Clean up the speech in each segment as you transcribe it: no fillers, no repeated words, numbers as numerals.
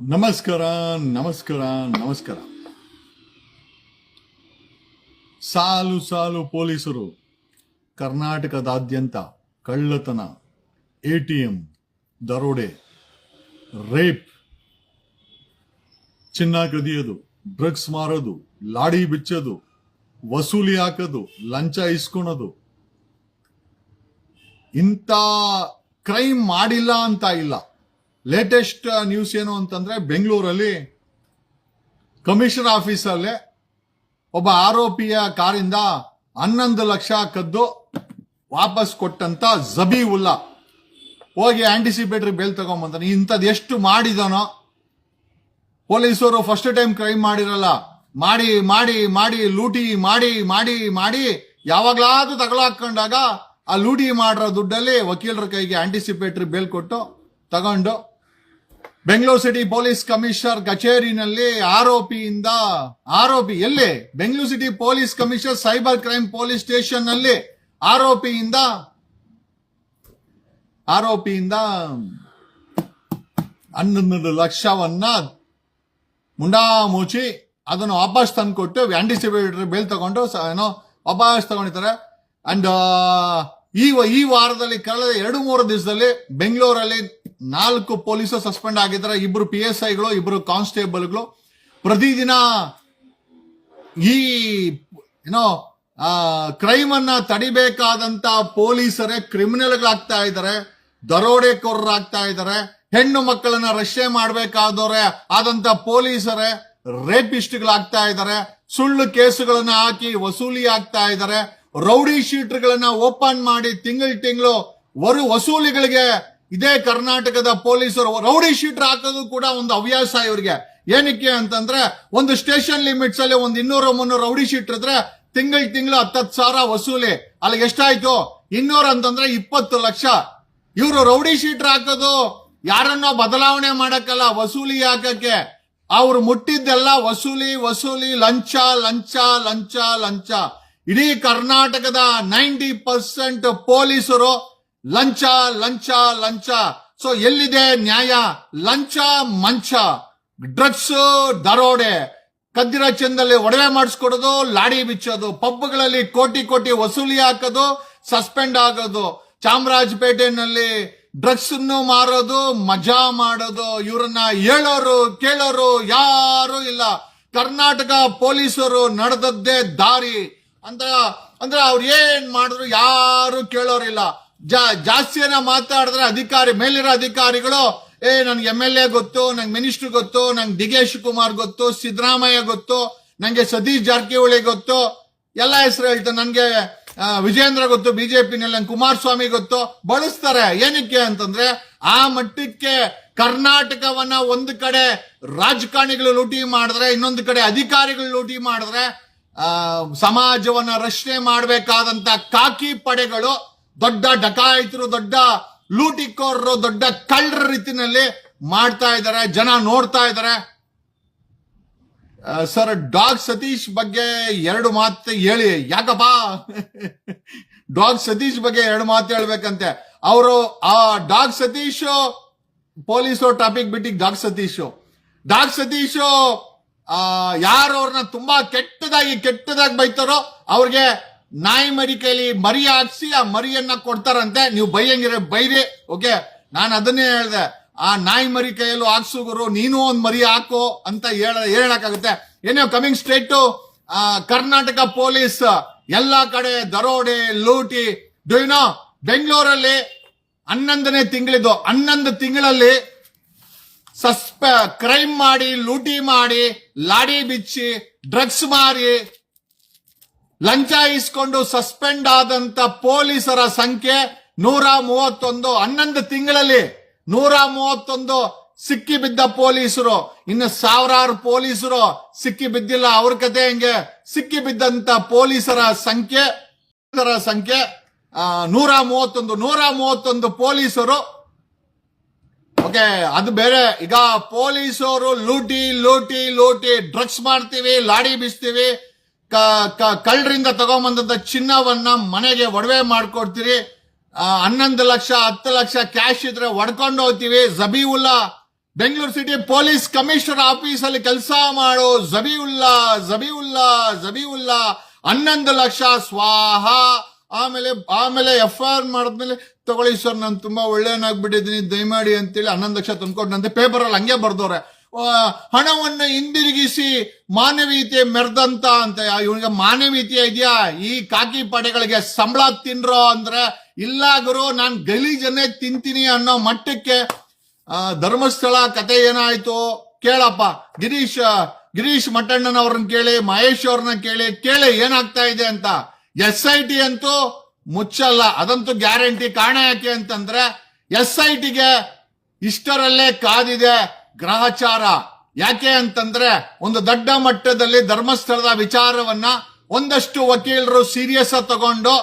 ನಮಸ್ಕಾರ ನಮಸ್ಕಾರ ನಮಸ್ಕಾರ. ಸಾಲು ಸಾಲು ಪೊಲೀಸರು ಕರ್ನಾಟಕದಾದ್ಯಂತ ಕಳ್ಳತನ, ATM ದರೋಡೆ, ರೇಪ್, ಚಿನ್ನ ಕದಿಯೋದು, ಡ್ರಗ್ಸ್ ಮಾರೋದು, ಲಾಡಿ ಬಿಚ್ಚೋದು, ವಸೂಲಿ ಹಾಕೋದು, ಲಂಚ ಇಸ್ಕೊಳೋದು, ಇಂಥ ಕ್ರೈಮ್ ಮಾಡಿಲ್ಲ ಅಂತ ಇಲ್ಲ. ಲೇಟೆಸ್ಟ್ ನ್ಯೂಸ್ ಏನು ಅಂತಂದ್ರೆ, ಬೆಂಗಳೂರಲ್ಲಿ ಕಮಿಷನರ್ ಆಫೀಸಲ್ಲೇ ಒಬ್ಬ ಆರೋಪಿಯ ಕಾರಿಂದ 11 ಲಕ್ಷ ಕದ್ದು ವಾಪಸ್ ಕೊಟ್ಟಂತ ಜಬೀವುಲ್ಲಾ ಹೋಗಿ ಆಂಟಿಸಿಪೇಟರಿ ಬೇಲ್ ತಗೊಂಬಂತಾನೆ. ಇಂಥದ್ದು ಎಷ್ಟು ಮಾಡಿದಾನೋ. ಪೊಲೀಸರು ಫಸ್ಟ್ ಟೈಮ್ ಕ್ರೈಮ್ ಮಾಡಿರಲ್ಲ, ಮಾಡಿ ಮಾಡಿ ಮಾಡಿ ಲೂಟಿ ಮಾಡಿ ಮಾಡಿ ಮಾಡಿ ಯಾವಾಗ್ಲಾದ್ರೂ ತಗೊಳಾಕೊಂಡಾಗ ಆ ಲೂಟಿ ಮಾಡಿರೋ ದುಡ್ಡಲ್ಲಿ ವಕೀಲರ ಕೈಗೆ ಆಂಟಿಸಿಪೇಟರಿ ಬೇಲ್ ಕೊಟ್ಟು ತಗೊಂಡು ಬೆಂಗಳೂರು ಸಿಟಿ ಪೊಲೀಸ್ ಕಮಿಷನರ್ ಕಚೇರಿನಲ್ಲಿ ಆರೋಪಿ ಎಲ್ಲಿ Bengaluru city police commissioner cyber crime police station ನಲ್ಲಿ ಆರೋಪಿಯಿಂದ 11 ಲಕ್ಷವನ್ನ ಮುಂಡಾ ಮುಚ್ಚಿ ಅದನ್ನು ವಾಪಸ್ ತಂದ್ಕೊಟ್ಟು ಆಂಟಿಸಿಪೇಟರಿ ಬೇಲ್ ತಗೊಂಡು ಏನೋ ವಾಪಸ್ ತಗೊಂಡಿದ್ದಾರೆ. ಅಂಡ್ ಈ ವಾರದಲ್ಲಿ ಕಳೆದ 2-3 ದಿವಸದಲ್ಲಿ ಬೆಂಗಳೂರಲ್ಲಿ 4 ಪೊಲೀಸರು ಸಸ್ಪೆಂಡ್ ಆಗಿದ್ದಾರೆ. 2 PSIಗಳು, 2 ಕಾನ್ಸ್ಟೇಬಲ್ಗಳು. ಪ್ರತಿದಿನ ಈ ಕ್ರೈಮ್ ಅನ್ನ ತಡಿಬೇಕಾದಂತ ಪೊಲೀಸರೇ ಕ್ರಿಮಿನಲ್ಗಳಾಗ್ತಾ ಇದ್ದಾರೆ, ದರೋಡೆಕೋರರಾಗ್ತಾ ಇದ್ದಾರೆ. ಹೆಣ್ಣು ಮಕ್ಕಳನ್ನ ರಕ್ಷಣೆ ಮಾಡಬೇಕಾದವರೇ ಆದಂತ ಪೊಲೀಸರೇ ರೇಪಿಸ್ಟ್ಗಳಾಗ್ತಾ ಇದ್ದಾರೆ. ಸುಳ್ಳು ಕೇಸುಗಳನ್ನ ಹಾಕಿ ವಸೂಲಿ ಆಗ್ತಾ ಇದ್ದಾರೆ. ರೌಡಿ ಶೀಟರ್ಗಳನ್ನ ಓಪನ್ ಮಾಡಿ ತಿಂಗಳು ವಸೂಲಿಗಳಿಗೆ ಇದೇ ಕರ್ನಾಟಕದ ಪೊಲೀಸರು ರೌಡಿ ಶೀಟರ್ ಹಾಕೋದು ಕೂಡ ಒಂದು ಹವ್ಯಾಸ ಇವರಿಗೆ. ಏನಕ್ಕೆ ಅಂತಂದ್ರೆ, ಒಂದು ಸ್ಟೇಷನ್ ಲಿಮಿಟ್ಸ್ ಅಲ್ಲಿ ಒಂದು 200-300 ರೌಡಿ ಶೀಟರ್ ಇದ್ರೆ ತಿಂಗಳು 10,000 ವಸೂಲಿ. ಅಲ್ಲಿಗೆ ಎಷ್ಟಾಯ್ತು? 200 ಅಂತಂದ್ರೆ 20 ಲಕ್ಷ. ಇವರು ರೌಡಿ ಶೀಟರ್ ಹಾಕೋದು ಯಾರನ್ನೋ ಬದಲಾವಣೆ ಮಾಡಕ್ಕಲ್ಲ, ವಸೂಲಿ ಹಾಕಕ್ಕೆ. ಅವ್ರು ಮುಟ್ಟಿದ್ದೆಲ್ಲ ವಸೂಲಿ ವಸೂಲಿ, ಲಂಚ ಲಂಚ ಲಂಚ ಲಂಚ. ಇಡೀ ಕರ್ನಾಟಕದ 90% ಪೊಲೀಸರು ಲಂಚ ಲಂಚ ಲಂಚ. ಸೊ ಎಲ್ಲಿದೆ ನ್ಯಾಯ? ಲಂಚ ಮಂಚ, ಡ್ರಗ್ಸ್, ದರೋಡೆ, ಕದ್ದಿರ ಚಂದಲ್ಲಿ ಒಡವೆ ಮಾಡಿಸ್ಕೊಡೋದು, ಲಾಡಿ ಬಿಚ್ಚೋದು, ಪಬ್ಗಳಲ್ಲಿ ಕೋಟಿ ಕೋಟಿ ವಸೂಲಿ ಹಾಕೋದು, ಸಸ್ಪೆಂಡ್ ಆಗೋದು, ಚಾಮರಾಜಪೇಟೆನಲ್ಲಿ ಡ್ರಗ್ಸ್ ಮಾರೋದು, ಮಜಾ ಮಾಡೋದು. ಇವರನ್ನ ಹೇಳೋರು ಕೇಳೋರು ಯಾರು ಇಲ್ಲ. ಕರ್ನಾಟಕ ಪೊಲೀಸರು ನಡೆದದ್ದೇ ದಾರಿ ಅಂದ್ರೆ ಅವ್ರು ಏನ್ ಮಾಡಿದ್ರು ಯಾರು ಕೇಳೋರಿಲ್ಲ. ಜಾಸ್ತಿಯನ್ನ ಮಾತಾಡಿದ್ರೆ ಮೇಲಿರೋ ಅಧಿಕಾರಿಗಳು ನನ್ಗೆ MLA ಗೊತ್ತು, ನಂಗೆ ಮಿನಿಸ್ಟರ್ ಗೊತ್ತು, ನಂಗೆ DK ಶಿವಕುಮಾರ್ ಗೊತ್ತು, ಸಿದ್ದರಾಮಯ್ಯ ಗೊತ್ತು, ನಂಗೆ ಸತೀಶ್ ಜಾರಕಿಹೊಳಿ ಗೊತ್ತು, ಎಲ್ಲ ಹೆಸರು ಹೇಳ್ತಾರೆ. ನನ್ಗೆ ವಿಜೇಂದ್ರ ಗೊತ್ತು ಬಿಜೆಪಿನಲ್ಲಿ, ನಂಗೆ ಕುಮಾರಸ್ವಾಮಿ ಗೊತ್ತು. ಬಳಸ್ತಾರೆ. ಏನಕ್ಕೆ ಅಂತಂದ್ರೆ, ಆ ಮಟ್ಟಕ್ಕೆ ಕರ್ನಾಟಕವನ್ನ ಒಂದು ಕಡೆ ರಾಜಕಾರಣಿಗಳು ಲೂಟಿ ಮಾಡಿದ್ರೆ, ಇನ್ನೊಂದು ಕಡೆ ಅಧಿಕಾರಿಗಳು ಲೂಟಿ ಮಾಡಿದ್ರೆ, ಸಮಾಜವನ್ನ ರಕ್ಷಣೆ ಮಾಡಬೇಕಾದಂತ ಖಾಕಿ ಪಡೆಗಳು ದೊಡ್ಡ ಡಕಾಯಿತರು, ದೊಡ್ಡ ಲೂಟಿಕೋರರು, ದೊಡ್ಡ ಕಳ್ಳರ ರೀತಿನಲ್ಲಿ ಮಾಡ್ತಾ ಇದ್ದಾರೆ. ಜನ ನೋಡ್ತಾ ಇದ್ದಾರೆ. ಸರ್, ಡಾಗ್ ಸತೀಶ್ ಬಗ್ಗೆ 2 ಮಾತು ಹೇಳಿ. ಯಾಕಪ್ಪ ಡಾಗ್ ಸತೀಶ್ ಬಗ್ಗೆ 2 ಮಾತು ಹೇಳ್ಬೇಕಂತೆ. ಅವರು ಆ ಡಾಗ್ ಸತೀಶ್ ಪೊಲೀಸರು ಟಾಪಿಕ್ ಬಿಟ್ಟು ಡಾಗ್ ಸತೀಶ್ ಯಾರು ಅವ್ರನ್ನ ತುಂಬಾ ಕೆಟ್ಟದಾಗಿ ಬೈತಾರೋ ಅವ್ರಿಗೆ ನಾಯಿ ಮರಿ ಕೈಲಿ ಮರಿ ಹಾಕ್ಸಿ ಆ ಮರಿಯನ್ನ ಕೊಡ್ತಾರಂತೆ. ನೀವು ಬೈಯಂಗಿರ ಬೈರಿ, ಓಕೆ. ನಾನು ಅದನ್ನೇ ಹೇಳ್ದೆ, ಆ ನಾಯಿ ಮರಿ ಕೈಯಲ್ಲೂ ಹಾಕ್ಸುಗರು, ನೀನು ಒಂದ್ ಮರಿ ಹಾಕೋ ಅಂತ ಹೇಳಕ್ಕಾಗುತ್ತೆ. ಏನೋ coming straight to Karnataka police. ಎಲ್ಲಾ ಕಡೆ ದರೋಡೆ, ಲೂಟಿ. ಡೂನೋ ಬೆಂಗಳೂರಲ್ಲಿ 11ನೇ ತಿಂಗಳಿದ್ದು 11 ತಿಂಗಳಲ್ಲಿ ಕ್ರೈಮ್ ಮಾಡಿ, ಲೂಟಿ ಮಾಡಿ, ಲಾಡಿ ಬಿಚ್ಚಿ, ಡ್ರಗ್ಸ್ ಮಾರಿ, ಲಂಚ ಇಸ್ಕೊಂಡು ಸಸ್ಪೆಂಡ್ ಆದಂತ ಪೊಲೀಸರ ಸಂಖ್ಯೆ 131. 11 ತಿಂಗಳಲ್ಲಿ 131 ಸಿಕ್ಕಿ ಬಿದ್ದ ಪೊಲೀಸರು. ಇನ್ನು ಸಾವಿರಾರು ಪೊಲೀಸರು ಸಿಕ್ಕಿ ಬಿದ್ದಿಲ್ಲ. ಅವ್ರ ಕತೆ ಹೆಂಗೆ? ಸಿಕ್ಕಿ ಬಿದ್ದಂತ ಪೊಲೀಸರ ಸಂಖ್ಯೆ 131 ಪೊಲೀಸರು. ಓಕೆ, ಅದು ಬೇರೆ. ಈಗ ಪೊಲೀಸರು ಲೂಟಿ ಡ್ರಗ್ಸ್ ಮಾಡ್ತೀವಿ, ಲಾಡಿ ಬಿಸ್ತೀವಿ, ಕಳ್ಳರಿಂದ ತಗೊಂಬಂದಂತ ಚಿನ್ನವನ್ನ ಮನೆಗೆ ಒಡವೆ ಮಾಡ್ಕೊಡ್ತೀರಿ. 11 ಲಕ್ಷ 10 ಲಕ್ಷ ಕ್ಯಾಶ್ ಇದ್ರೆ ಹೊಡ್ಕೊಂಡು ಹೋಗ್ತೀವಿ. Jabiulla Bengaluru city police commissioner office ಅಲ್ಲಿ ಕೆಲಸ ಮಾಡೋ ಜಬೀವುಲ್ಲಾ 11 ಲಕ್ಷ ಸ್ವಾಹ. ಆಮೇಲೆ FIR ಮಾಡಿದ್ಮೇಲೆ ತಗೊಳ್ಳಿ ಸರ್ ನಾನು ತುಂಬಾ ಒಳ್ಳೆಯನಾಗ್ಬಿಟ್ಟಿದ್ದೀನಿ ದಯಮಾಡಿ ಅಂತೇಳಿ 11 ಲಕ್ಷ ತಂದ್ಕೊಟ್ಟಂತೆ ಪೇಪರ್ ಅಲ್ಲಿ ಹಂಗೆ ಬರ್ದವ್ರೆ. ಹಣವನ್ನು ಹಿಂದಿರುಗಿಸಿ ಮಾನವೀಯತೆ ಮೆರೆದಂತ ಅಂತ. ಇವನಿಗೆ ಮಾನವೀಯತೆ ಇದೆಯಾ? ಈ ಕಾಕಿ ಪಡೆಗಳಿಗೆ ಸಂಬಳ ತಿನ್ರೋ ಅಂದ್ರೆ ಇಲ್ಲ ಗುರು ನಾನು ಗಲೀಜನ್ನೇ ತಿಂತೀನಿ ಅನ್ನೋ ಮಟ್ಟಕ್ಕೆ ಧರ್ಮಸ್ಥಳ ಕತೆ ಏನಾಯ್ತು ಕೇಳಪ್ಪ. ಗಿರೀಶ್ ಮಟ್ಟಣ್ಣನವ್ರನ್ನ ಕೇಳಿ, ಮಹೇಶ್ ಅವ್ರನ್ನ ಕೇಳಿ ಏನಾಗ್ತಾ ಇದೆ ಅಂತ. SIT ಅಂತೂ ಮುಚ್ಚಲ್ಲ, ಅದಂತೂ ಗ್ಯಾರಂಟಿ. ಕಾರಣ ಯಾಕೆ ಅಂತಂದ್ರೆ SITಗೆ ಇಷ್ಟರಲ್ಲೇ ಕಾದಿದೆ ಗ್ರಹಚಾರ. ಯಾಕೆ ಅಂತಂದ್ರೆ ಒಂದು ದೊಡ್ಡ ಮಟ್ಟದಲ್ಲಿ ಧರ್ಮಸ್ಥಳದ ವಿಚಾರವನ್ನ ಒಂದಷ್ಟು ವಕೀಲರು ಸೀರಿಯಸ್ ತಗೊಂಡು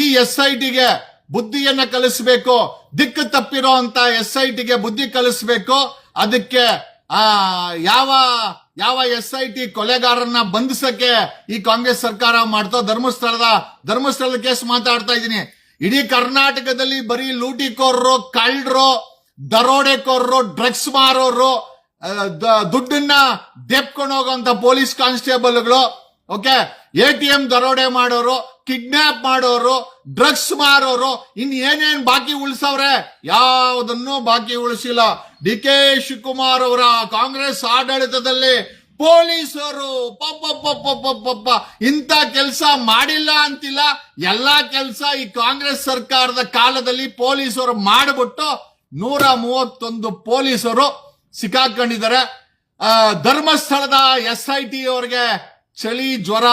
ಈ SITಗೆ ಬುದ್ಧಿಯನ್ನ ಕಲಿಸಬೇಕು, ದಿಕ್ಕು ತಪ್ಪಿರೋ ಅಂತ SITಗೆ ಬುದ್ಧಿ ಕಲಿಸಬೇಕು. ಅದಕ್ಕೆ ಯಾವ SIT ಕೊಲೆಗಾರನ್ನ ಬಂಧಿಸಕ್ಕೆ ಈ ಕಾಂಗ್ರೆಸ್ ಸರ್ಕಾರ ಮಾಡ್ತೋ. ಧರ್ಮಸ್ಥಳದ ಕೇಸ್ ಮಾತಾಡ್ತಾ ಇದ್ದೀನಿ. ಇಡೀ ಕರ್ನಾಟಕದಲ್ಲಿ ಬರೀ ಲೂಟಿಕೋರರು, ಕಳ್ಳರು, ದರೋಡೆಕೋರರು, ಡ್ರಗ್ಸ್ ಮಾರೋರು, ದುಡ್ಡನ್ನ ದೆಪ್ಕೊಂಡು ಹೋಗುವಂತ ಪೊಲೀಸ್ ಕಾನ್ಸ್ಟೇಬಲ್ಗಳು, ಓಕೆ, ATM ದರೋಡೆ ಮಾಡೋರು, ಕಿಡ್ನಾಪ್ ಮಾಡೋರು, ಡ್ರಗ್ಸ್ ಮಾರೋರು, ಏನೇನ್ ಬಾಕಿ ಉಳಿಸವ್ರೆ? ಯಾವುದನ್ನು ಬಾಕಿ ಉಳಿಸಿಲ್ಲ. DK ಶಿವಕುಮಾರ್ ಅವರ ಕಾಂಗ್ರೆಸ್ ಆಡಳಿತದಲ್ಲಿ ಪೊಲೀಸರು ಇಂಥ ಕೆಲಸ ಮಾಡಿಲ್ಲ ಅಂತಿಲ್ಲ. ಎಲ್ಲಾ ಕೆಲಸ ಈ ಕಾಂಗ್ರೆಸ್ ಸರ್ಕಾರದ ಕಾಲದಲ್ಲಿ ಪೊಲೀಸರು ಮಾಡಿಬಿಟ್ಟು 131 ಪೊಲೀಸರು ಸಿಕ್ಕಾಕೊಂಡಿದ್ದಾರೆ. ಧರ್ಮಸ್ಥಳದ SIT ಅವರಿಗೆ ಚಳಿ ಜ್ವರ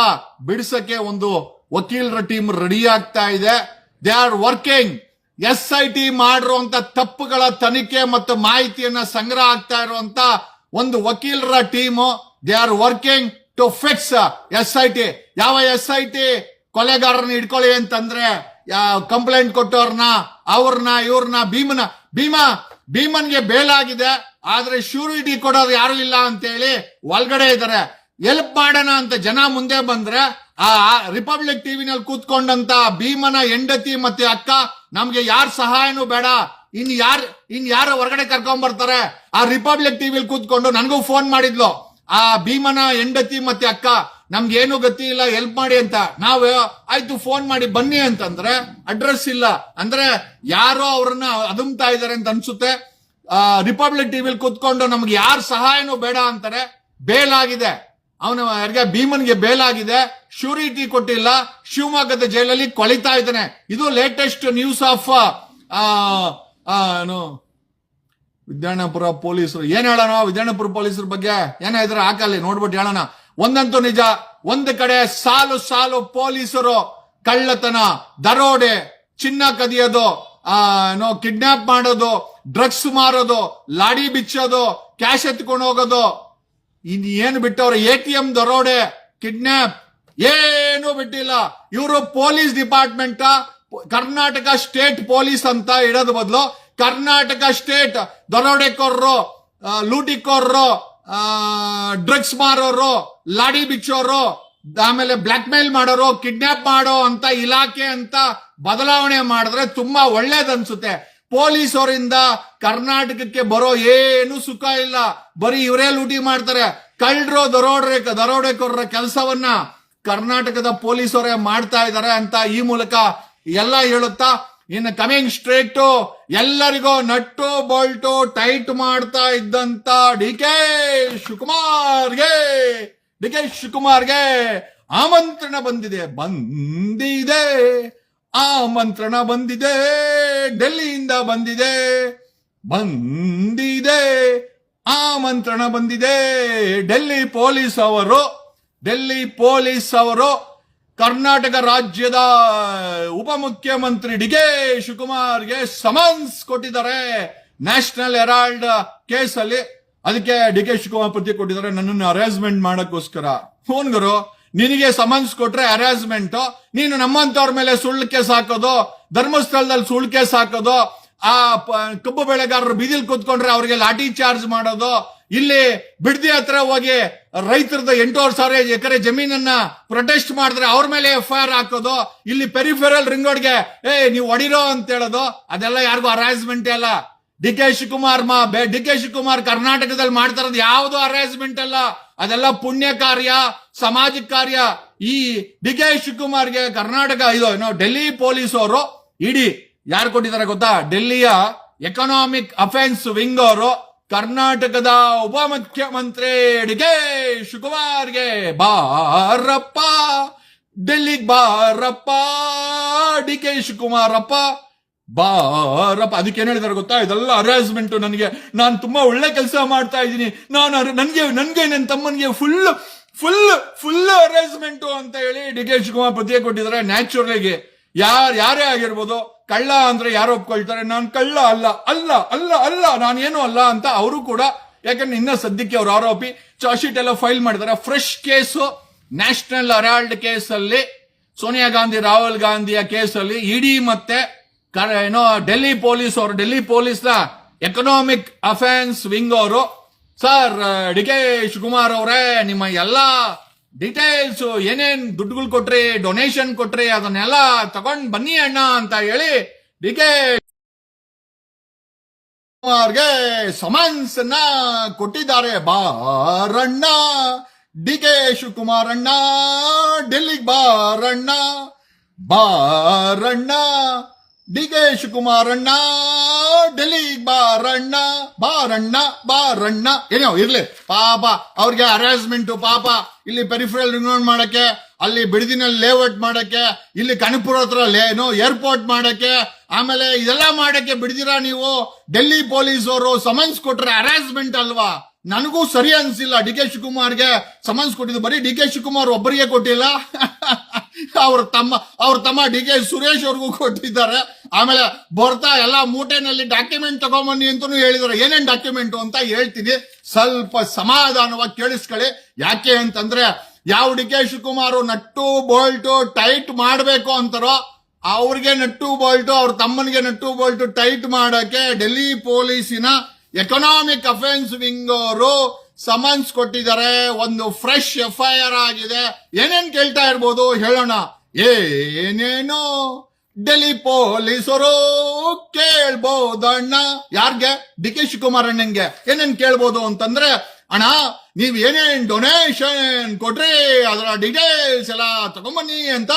ಬಿಡಿಸಕ್ಕೆ ಒಂದು ವಕೀಲರ ಟೀಮ್ ರೆಡಿ ಆಗ್ತಾ ಇದೆ. They are working. SIT ಮಾಡಿರುವಂತ ತಪ್ಪುಗಳ ತನಿಖೆ ಮತ್ತು ಮಾಹಿತಿಯನ್ನ ಸಂಗ್ರಹ ಆಗ್ತಾ ಇರುವಂತ ಒಂದು ವಕೀಲರ team. They are working to fix SIT. ಯಾವ SIT ಕೊಲೆಗಾರರನ್ನ ಇಟ್ಕೊಳ್ಳಿ ಅಂತಂದ್ರೆ ಕಂಪ್ಲೇಂಟ್ ಕೊಟ್ಟವ್ರನ್ನ, ಇವ್ರನ್ನ ಭೀಮನ್ಗೆ ಬೇಲಾಗಿದೆ, ಆದ್ರೆ ಶ್ಯೂರಿಟಿ ಕೊಡೋರು ಯಾರು ಇಲ್ಲ ಅಂತೇಳಿ ಒಳಗಡೆ ಇದ್ದಾರೆ. ಎಲ್ಪ್ ಮಾಡೋಣ ಅಂತ ಜನ ಮುಂದೆ ಬಂದ್ರೆ ಆ ರಿಪಬ್ಲಿಕ್ ಟಿವಿನಲ್ಲಿ ಕೂತ್ಕೊಂಡಂತ ಭೀಮನ ಹೆಂಡತಿ ಮತ್ತೆ ಅಕ್ಕ ನಮ್ಗೆ ಯಾರ ಸಹಾಯನೂ ಬೇಡ, ಇನ್ ಯಾರು ಹೊರಗಡೆ ಕರ್ಕೊಂಡ್ ಬರ್ತಾರೆ. ಆ ರಿಪಬ್ಲಿಕ್ ಟಿವಿಲಿ ಕೂತ್ಕೊಂಡು ನನಗೂ ಫೋನ್ ಮಾಡಿದ್ಲು ಆ ಭೀಮನ ಹೆಂಡತಿ ಮತ್ತೆ ಅಕ್ಕ, ನಮ್ಗೆ ಏನು ಗತಿ ಇಲ್ಲ, ಹೆಲ್ಪ್ ಮಾಡಿ ಅಂತ. ನಾವು ಆಯ್ತು ಫೋನ್ ಮಾಡಿ ಬನ್ನಿ ಅಂತಂದ್ರೆ ಅಡ್ರೆಸ್ ಇಲ್ಲ ಅಂದ್ರೆ ಯಾರೋ ಅವ್ರನ್ನ ಅದುಮ್ತಾ ಇದಾರೆ ಅಂತ ಅನ್ಸುತ್ತೆ. ರಿಪಬ್ಲಿಕ್ ಟಿವಿಲಿ ಕೂತ್ಕೊಂಡು ನಮ್ಗೆ ಯಾರ ಸಹಾಯನೂ ಬೇಡ ಅಂತಾರೆ. ಬೇಲಾಗಿದೆ, ಯಾರಿಗೆ ಭೀಮನ್ಗೆ ಬೇಲಾಗಿದೆ, ಶ್ಯೂರಿಟಿ ಕೊಟ್ಟಿಲ್ಲ, ಶಿವಮೊಗ್ಗದ ಜೈಲಲ್ಲಿ ಕೊಳಿತಾ ಇದ್ದಾನೆ. ಇದು ಲೇಟೆಸ್ಟ್ ನ್ಯೂಸ್ ಆಫ್ ವಿದ್ಯಾಣಪುರ ಪೊಲೀಸರು. ಏನ್ ಹೇಳೋಣ ವಿದ್ಯಾಣಪುರ ಪೊಲೀಸರ ಬಗ್ಗೆ? ಏನಾಯ್ತಾರೆ ಹಾಕಲ್ಲಿ ನೋಡ್ಬಿಟ್ಟು ಹೇಳೋಣ. ಒಂದಂತೂ ನಿಜ, ಒಂದು ಕಡೆ ಸಾಲು ಪೊಲೀಸರು ಕಳ್ಳತನ, ದರೋಡೆ, ಚಿನ್ನ ಕದಿಯೋದು, ಕಿಡ್ನಾಪ್ ಮಾಡೋದು, ಡ್ರಗ್ಸ್ ಮಾರೋದು, ಲಾಡಿ ಬಿಚ್ಚೋದು, ಕ್ಯಾಶ್ ಎತ್ಕೊಂಡು ಹೋಗೋದು, ಇನ್ ಏನು ಬಿಟ್ಟವ್ರೆ? ATM ದರೋಡೆ, ಕಿಡ್ನಾಪ್ ಏನು ಬಿಟ್ಟಿಲ್ಲ. ಇವರು police department Karnataka state police ಅಂತ ಇಡೋದು ಬದಲು ಕರ್ನಾಟಕ ಸ್ಟೇಟ್ ದರೋಡೆಕೋರರು, ಲೂಟಿಕೋರರು, ಡ್ರಗ್ಸ್ ಮಾರೋರು, ಲಾಡಿ ಬಿಚ್ಚೋರು, ಆಮೇಲೆ ಬ್ಲಾಕ್ ಮೇಲ್ ಮಾಡೋರು, ಕಿಡ್ನಾಪ್ ಮಾಡೋ ಅಂತ ಇಲಾಖೆ ಅಂತ ಬದಲಾವಣೆ ಮಾಡಿದ್ರೆ ತುಂಬಾ ಒಳ್ಳೇದನ್ಸುತ್ತೆ. ಪೊಲೀಸ್ ಅವರಿಂದ ಕರ್ನಾಟಕಕ್ಕೆ ಬರೋ ಏನು ಸುಖ ಇಲ್ಲ, ಬರೀ ಇವರೇ ಲೂಟಿ ಮಾಡ್ತಾರೆ. ಕಳ್ಳರು, ದರೋಡೆಕೋರರ ಕೆಲಸವನ್ನ ಕರ್ನಾಟಕದ ಪೊಲೀಸ್ ಅವರೇ ಮಾಡ್ತಾ ಇದ್ದಾರೆ ಅಂತ ಈ ಮೂಲಕ ಎಲ್ಲ ಹೇಳುತ್ತಾ, ಇನ್ನು ಕಮಿಂಗ್ ಸ್ಟ್ರೇಟ್ ಎಲ್ಲರಿಗೂ ನಟ್ಟು ಬೋಲ್ಟು ಟೈಟ್ ಮಾಡ್ತಾ ಇದ್ದಂತ DK ಶಿವಕುಮಾರ್ಗೆ ಆಮಂತ್ರಣ ಬಂದಿದೆ. ಆಮಂತ್ರಣ ಬಂದಿದೆ, ಡೆಲ್ಲಿಯಿಂದ ಬಂದಿದೆ. ಆಮಂತ್ರಣ ಬಂದಿದೆ. ಡೆಲ್ಲಿ ಪೊಲೀಸ್ ಅವರು ಕರ್ನಾಟಕ ರಾಜ್ಯದ ಉಪಮುಖ್ಯಮಂತ್ರಿ DK ಶಿವಕುಮಾರ್ಗೆ ಸಮನ್ಸ್ ಕೊಟ್ಟಿದ್ದಾರೆ ನ್ಯಾಷನಲ್ ಹೆರಾಲ್ಡ್ ಕೇಸಲ್ಲಿ. ಅದಕ್ಕೆ DK ಶಿವಕುಮಾರ್ ಪ್ರತಿ ಕೊಟ್ಟಿದ್ದಾರೆ, ನನ್ನನ್ನು ಹರಾಸ್ಮೆಂಟ್ ಮಾಡಕ್ಕೋಸ್ಕರ. ಫೋನ್ಗರು, ನಿನಗೆ ಸಮನ್ಸ್ ಕೊಟ್ರೆ ಹರಾಸ್ಮೆಂಟ್, ನೀನು ನಮ್ಮಂತವ್ರ ಮೇಲೆ ಸುಳ್ಳು ಕೇಸ್ ಹಾಕೋದು, ಧರ್ಮಸ್ಥಳದಲ್ಲಿ ಸುಳ್ಳು ಕೇಸ್ ಹಾಕೋದು, ಆ ಕಬ್ಬು ಬೆಳೆಗಾರರು ಬೀದಿಲ್ ಕೂತ್ಕೊಂಡ್ರೆ ಅವ್ರಿಗೆ ಲಾಠಿ ಚಾರ್ಜ್ ಮಾಡೋದು, ಇಲ್ಲಿ ಬಿಡದಿ ಹತ್ರ ಹೋಗಿ ರೈತರದ 8,500 ಎಕರೆ ಜಮೀನನ್ನ ಪ್ರೊಟೆಸ್ಟ್ ಮಾಡಿದ್ರೆ ಅವ್ರ ಮೇಲೆ FIR ಹಾಕೋದು, ಇಲ್ಲಿ ಪೆರಿಫೆರಲ್ ರಿಂಗ್ ರೋಡ್ಗೆ ನೀವು ಹೊಡಿರೋ ಅಂತ ಹೇಳೋದು, ಅದೆಲ್ಲ ಯಾರಿಗೂ ಹರಾಸ್ಮೆಂಟ್ ಅಲ್ಲ. ಡಿ ಕೆ ಶಿವಕುಮಾರ್ ಕರ್ನಾಟಕದಲ್ಲಿ ಮಾಡ್ತಾ ಇರೋದು ಯಾವುದು ಅರೇಂಜ್ಮೆಂಟ್ ಅಲ್ಲ, ಅದೆಲ್ಲ ಪುಣ್ಯ ಕಾರ್ಯ, ಸಾಮಾಜಿಕ ಕಾರ್ಯ. ಈ ಡಿ ಕೆ ಶಿವಕುಮಾರ್ಗೆ ಕರ್ನಾಟಕ ಡೆಲ್ಲಿ ಪೊಲೀಸ್ ಅವರು ಇಡಿ ಯಾರು ಕೊಟ್ಟಿದ್ದಾರೆ ಗೊತ್ತಾ? ಡೆಲ್ಲಿಯ ಎಕನಾಮಿಕ್ ಅಫೆನ್ಸ್ ವಿಂಗ್ ಅವರು ಕರ್ನಾಟಕದ ಉಪಮುಖ್ಯಮಂತ್ರಿ ಡಿ ಕೆ ಶಿವಕುಮಾರ್ಗೆ ಬಾರಪ್ಪ ಡೆಲ್ಲಿಗೆ ಬಾರಪ್ಪ ಡಿ ಕೆ ಶಿವಕುಮಾರಪ್ಪ ಬಾರಪ್ಪ. ಅದಕ್ಕೆ ಏನ್ ಹೇಳಿದಾರೆ ಗೊತ್ತಾ? ಇದೆಲ್ಲ ಅರೇಂಜ್ಮೆಂಟ್, ನನಗೆ ನಾನು ತುಂಬಾ ಒಳ್ಳೆ ಕೆಲಸ ಮಾಡ್ತಾ ಇದ್ದೀನಿ, ನನ್ಗೆ ನನ್ನ ತಮ್ಮನಿಗೆ ಫುಲ್ ಅರೇಂಜ್ಮೆಂಟ್ ಅಂತ ಹೇಳಿ ಡಿ ಕೆ ಶಿವಕುಮಾರ್ ಪ್ರತಿಕ್ರಿಯೆ ಕೊಟ್ಟಿದ್ದಾರೆ. ನ್ಯಾಚುರಲಿಗೆ ಯಾರೇ ಆಗಿರ್ಬೋದು, ಕಳ್ಳ ಅಂದ್ರೆ ಯಾರು ಒಪ್ಕೊಳ್ತಾರೆ, ನಾನು ಕಳ್ಳ ಅಲ್ಲ ನಾನೇನು ಅಲ್ಲ ಅಂತ ಅವರು ಕೂಡ. ಯಾಕಂದ್ರೆ ಇನ್ನ ಸದ್ಯಕ್ಕೆ ಅವ್ರ ಆರೋಪಿ ಚಾರ್ಜ್ ಶೀಟ್ ಎಲ್ಲ ಫೈಲ್ ಮಾಡಿದ್ದಾರೆ. ಫ್ರೆಶ್ ಕೇಸು ನ್ಯಾಷನಲ್ ಹೆರಾಲ್ಡ್ ಕೇಸಲ್ಲಿ, ಸೋನಿಯಾ ಗಾಂಧಿ ರಾಹುಲ್ ಗಾಂಧಿಯ ಕೇಸಲ್ಲಿ ಇಡಿ ಮತ್ತೆ ಡೆಲ್ಲಿ ಪೊಲೀಸ್ನ ಎಕನಾಮಿಕ್ ಅಫೆನ್ಸ್ ವಿಂಗ್ ಅವರು, ಸರ್ ಡಿ ಕೆ ಶಿವಕುಮಾರ್ ಅವರೇ ನಿಮ್ಮ ಎಲ್ಲಾ ಡೀಟೇಲ್ಸ್ ಏನೇನ್ ದುಡ್ಡುಗಳು ಕೊಟ್ರಿ, ಡೊನೇಷನ್ ಕೊಟ್ರಿ, ಅದನ್ನೆಲ್ಲ ತಗೊಂಡ್ ಬನ್ನಿ ಅಣ್ಣ ಅಂತ ಹೇಳಿ ಡಿ ಕೆ ಶಿವಕುಮಾರ್ಗೆ ಸಮನ್ಸ್ ಅನ್ನ ಕೊಟ್ಟಿದ್ದಾರೆ. ಬಾರಣ್ಣ ಡಿ ಕೆ ಶಿವಕುಮಾರ್ ಅಣ್ಣ ಡೆಲ್ಲಿಗೆ ಬಾರಣ್ಣ ಡಿ ಕೆ ಶಿವಕುಮಾರ್ ಅಣ್ಣ ಡೆಲ್ಲಿಗೆ ಬಾರಣ್ಣ ಏನೋ ಇರ್ಲಿ. ಪಾಪ ಅವ್ರಿಗೆ ಅರೇಂಜ್ಮೆಂಟ್, ಪಾಪ ಇಲ್ಲಿ ಪೆರಿಫರಲ್ ರಿನ್ಯೂವಲ್ ಮಾಡಕ್ಕೆ, ಅಲ್ಲಿ ಬಿಡದಿನಲ್ಲಿ ಲೇಔಟ್ ಮಾಡಕ್ಕೆ, ಇಲ್ಲಿ ಕನಕಪುರ ಹತ್ರ ಏರ್ಪೋರ್ಟ್ ಮಾಡಕ್ಕೆ, ಆಮೇಲೆ ಇದೆಲ್ಲ ಮಾಡಕ್ಕೆ ಬಿಡ್ದಿರಾ ನೀವು? ಡೆಲ್ಲಿ ಪೊಲೀಸ್ ಅವರು ಸಮನ್ಸ್ ಕೊಟ್ರೆ ಅರೇಂಜ್ಮೆಂಟ್ ಅಲ್ವಾ? ನನಗೂ ಸರಿ ಅನ್ಸಿಲ್ಲ. ಡಿ ಕೆ ಶಿವಕುಮಾರ್ಗೆ ಸಮನ್ಸ್ ಕೊಟ್ಟಿದ್ದು ಬರೀ ಡಿ ಕೆ ಶಿವಕುಮಾರ್ ಒಬ್ಬರಿಗೆ ಕೊಟ್ಟಿಲ್ಲ, ಅವ್ರ ತಮ್ಮ ಡಿ ಕೆ ಸುರೇಶ್ ಅವ್ರಿಗೂ ಕೊಟ್ಟಿದ್ದಾರೆ. ಆಮೇಲೆ ಬರ್ತಾ ಎಲ್ಲ ಮೂಟೆನಲ್ಲಿ ಡಾಕ್ಯುಮೆಂಟ್ ತಗೊಂಬನ್ನಿ ಅಂತಾನು ಹೇಳಿದಾರೆ. ಏನೇನ್ ಡಾಕ್ಯುಮೆಂಟ್ ಅಂತ ಹೇಳ್ತೀನಿ, ಸ್ವಲ್ಪ ಸಮಾಧಾನವಾಗಿ ಕೇಳಿಸ್ಕೊಳ್ಳಿ. ಯಾಕೆ ಅಂತಂದ್ರೆ, ಯಾವ D K Shivakumar nut Bolt tight ಮಾಡ್ಬೇಕು ಅಂತಾರೋ ಅವ್ರಿಗೆ ನಟ್ಟು ಬೋಲ್ಟು, ಅವ್ರ ತಮ್ಮನಿಗೆ ನಟ್ಟು ಬೋಲ್ಟು ಟೈಟ್ ಮಾಡಕ್ಕೆ ಡೆಲ್ಲಿ ಪೊಲೀಸಿನ ಎಕನಾಮಿಕ್ ಅಫೆನ್ಸ್ ವಿಂಗ್ ಅವರು ಸಮನ್ಸ್ ಕೊಟ್ಟಿದ್ದಾರೆ. ಒಂದು ಫ್ರೆಶ್ FIR ಆಗಿದೆ. ಏನೇನ್ ಕೇಳ್ತಾ ಇರ್ಬೋದು ಹೇಳೋಣ. ಏನೇನೋ ಡೆಲ್ಲಿ ಪೊಲೀಸರು ಕೇಳ್ಬೋದಣ್ಣ. ಯಾರ್ಗೆ? ಡಿ ಕೆ ಶಿವಕುಮಾರ್ ಅಣ್ಣಂಗೆ ಏನೇನ್ ಕೇಳ್ಬೋದು ಅಂತಂದ್ರೆ, ಅಣ್ಣ ನೀವ್ ಏನೇನ್ ಡೊನೇಷನ್ ಕೊಟ್ರಿ ಅದರ ಡೀಟೇಲ್ಸ್ ಎಲ್ಲ ತಗೊಂಬನ್ನಿ ಅಂತ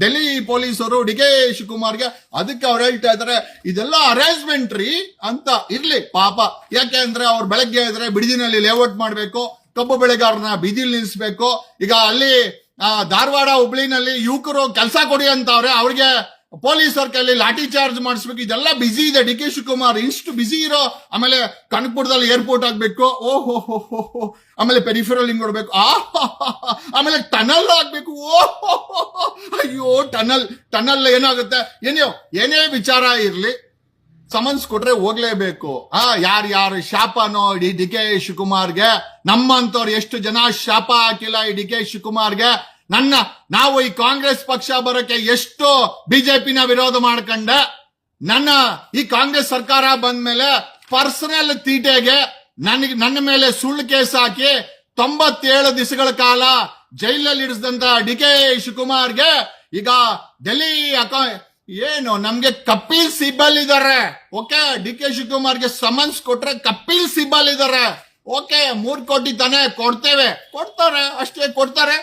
ಡೆಲ್ಲಿ ಪೊಲೀಸರು ಡಿ ಕೆ ಶಿವಕುಮಾರ್ಗೆ. ಅದಕ್ಕೆ ಅವ್ರು ಹೇಳ್ತಾ ಇದಾರೆ ಇದೆಲ್ಲ ಅರೇಂಜ್ಮೆಂಟ್ ರೀ ಅಂತ. ಇರ್ಲಿ ಪಾಪ, ಯಾಕೆ ಅಂದ್ರೆ ಅವ್ರು ಬೆಳಗ್ಗೆ ಇದ್ರೆ ಬಿಡದಿನಲ್ಲಿ ಲೇಔಟ್ ಮಾಡ್ಬೇಕು, ಕಬ್ಬು ಬೆಳೆಗಾರನ ಬೀದಿಲಿ ನಿಲ್ಲಿಸ್ಬೇಕು. ಈಗ ಅಲ್ಲಿ ಧಾರವಾಡ ಹುಬ್ಳಿನಲ್ಲಿ ಯುವಕರು ಕೆಲಸ ಕೊಡಿ ಅಂತವ್ರೆ, ಅವ್ರಿಗೆ ಪೊಲೀಸರ ಕೈಲಿ ಲಾಠಿ ಚಾರ್ಜ್ ಮಾಡಿಸ್ಬೇಕು. ಇದೆಲ್ಲ ಬಿಸಿ ಇದೆ ಡಿ ಕೆ ಶಿವಕುಮಾರ್, ಇಷ್ಟು ಬಿಸಿ ಇರೋ. ಆಮೇಲೆ ಕನಕಪುರದಲ್ಲಿ ಏರ್ಪೋರ್ಟ್ ಆಗ್ಬೇಕು, ಓಹೋ, ಆಮೇಲೆ ಪೆರಿಫೆರಲ್ ಹಿಂಗ್ ಕೊಡ್ಬೇಕು, ಆಮೇಲೆ ಟನಲ್ ಆಗ್ಬೇಕು. ಓಹೋ, ಅಯ್ಯೋ ಟನಲ್ ಏನಾಗುತ್ತೆ? ಏನೇ ವಿಚಾರ ಇರ್ಲಿ, ಸಮನ್ಸ್ ಕೊಟ್ರೆ ಹೋಗ್ಲೇಬೇಕು. ಯಾರು ಶಾಪನೋ ಡಿ ಕೆ ಶಿವಕುಮಾರ್ಗೆ? ನಮ್ಮಂತವ್ರು ಎಷ್ಟು ಜನ ಶಾಪ ಹಾಕಿಲ್ಲ ಈ ಡಿ ಕೆ ಶಿವಕುಮಾರ್ಗೆ. ನಾವು ಈ ಕಾಂಗ್ರೆಸ್ ಪಕ್ಷ ಬರೋಕೆ ಎಷ್ಟು ಬಿಜೆಪಿನ ವಿರೋಧ ಮಾಡ್ಕೊಂಡೆ. ಈ ಕಾಂಗ್ರೆಸ್ ಸರ್ಕಾರ ಬಂದ್ಮೇಲೆ ಪರ್ಸನಲ್ ತೀಟೆಗೆ ನನ್ನ ಮೇಲೆ ಸುಳ್ಳು ಕೇಸ್ ಹಾಕಿ 97 ದಿವಸಗಳ ಕಾಲ ಜೈಲಲ್ಲಿ ಇಡಿಸಿದಂತ ಡಿ ಕೆ ಶಿವಕುಮಾರ್ಗೆ ಈಗ ಡೆಲ್ಲಿ ಏನು ನಮ್ಗೆ ಕಪಿಲ್ ಸಿಬಲ್ ಇದಾರೆ. ಓಕೆ, ಡಿ ಕೆ ಶಿವಕುಮಾರ್ಗೆ ಸಮನ್ಸ್ ಕೊಟ್ರೆ ಕಪಿಲ್ ಸಿಬಲ್ ಇದಾರೆ. ಓಕೆ, 3 ಕೋಟಿ ತಾನೆ ಕೊಡ್ತಾರೆ ಅಷ್ಟೇ ಕೊಡ್ತಾರೆ.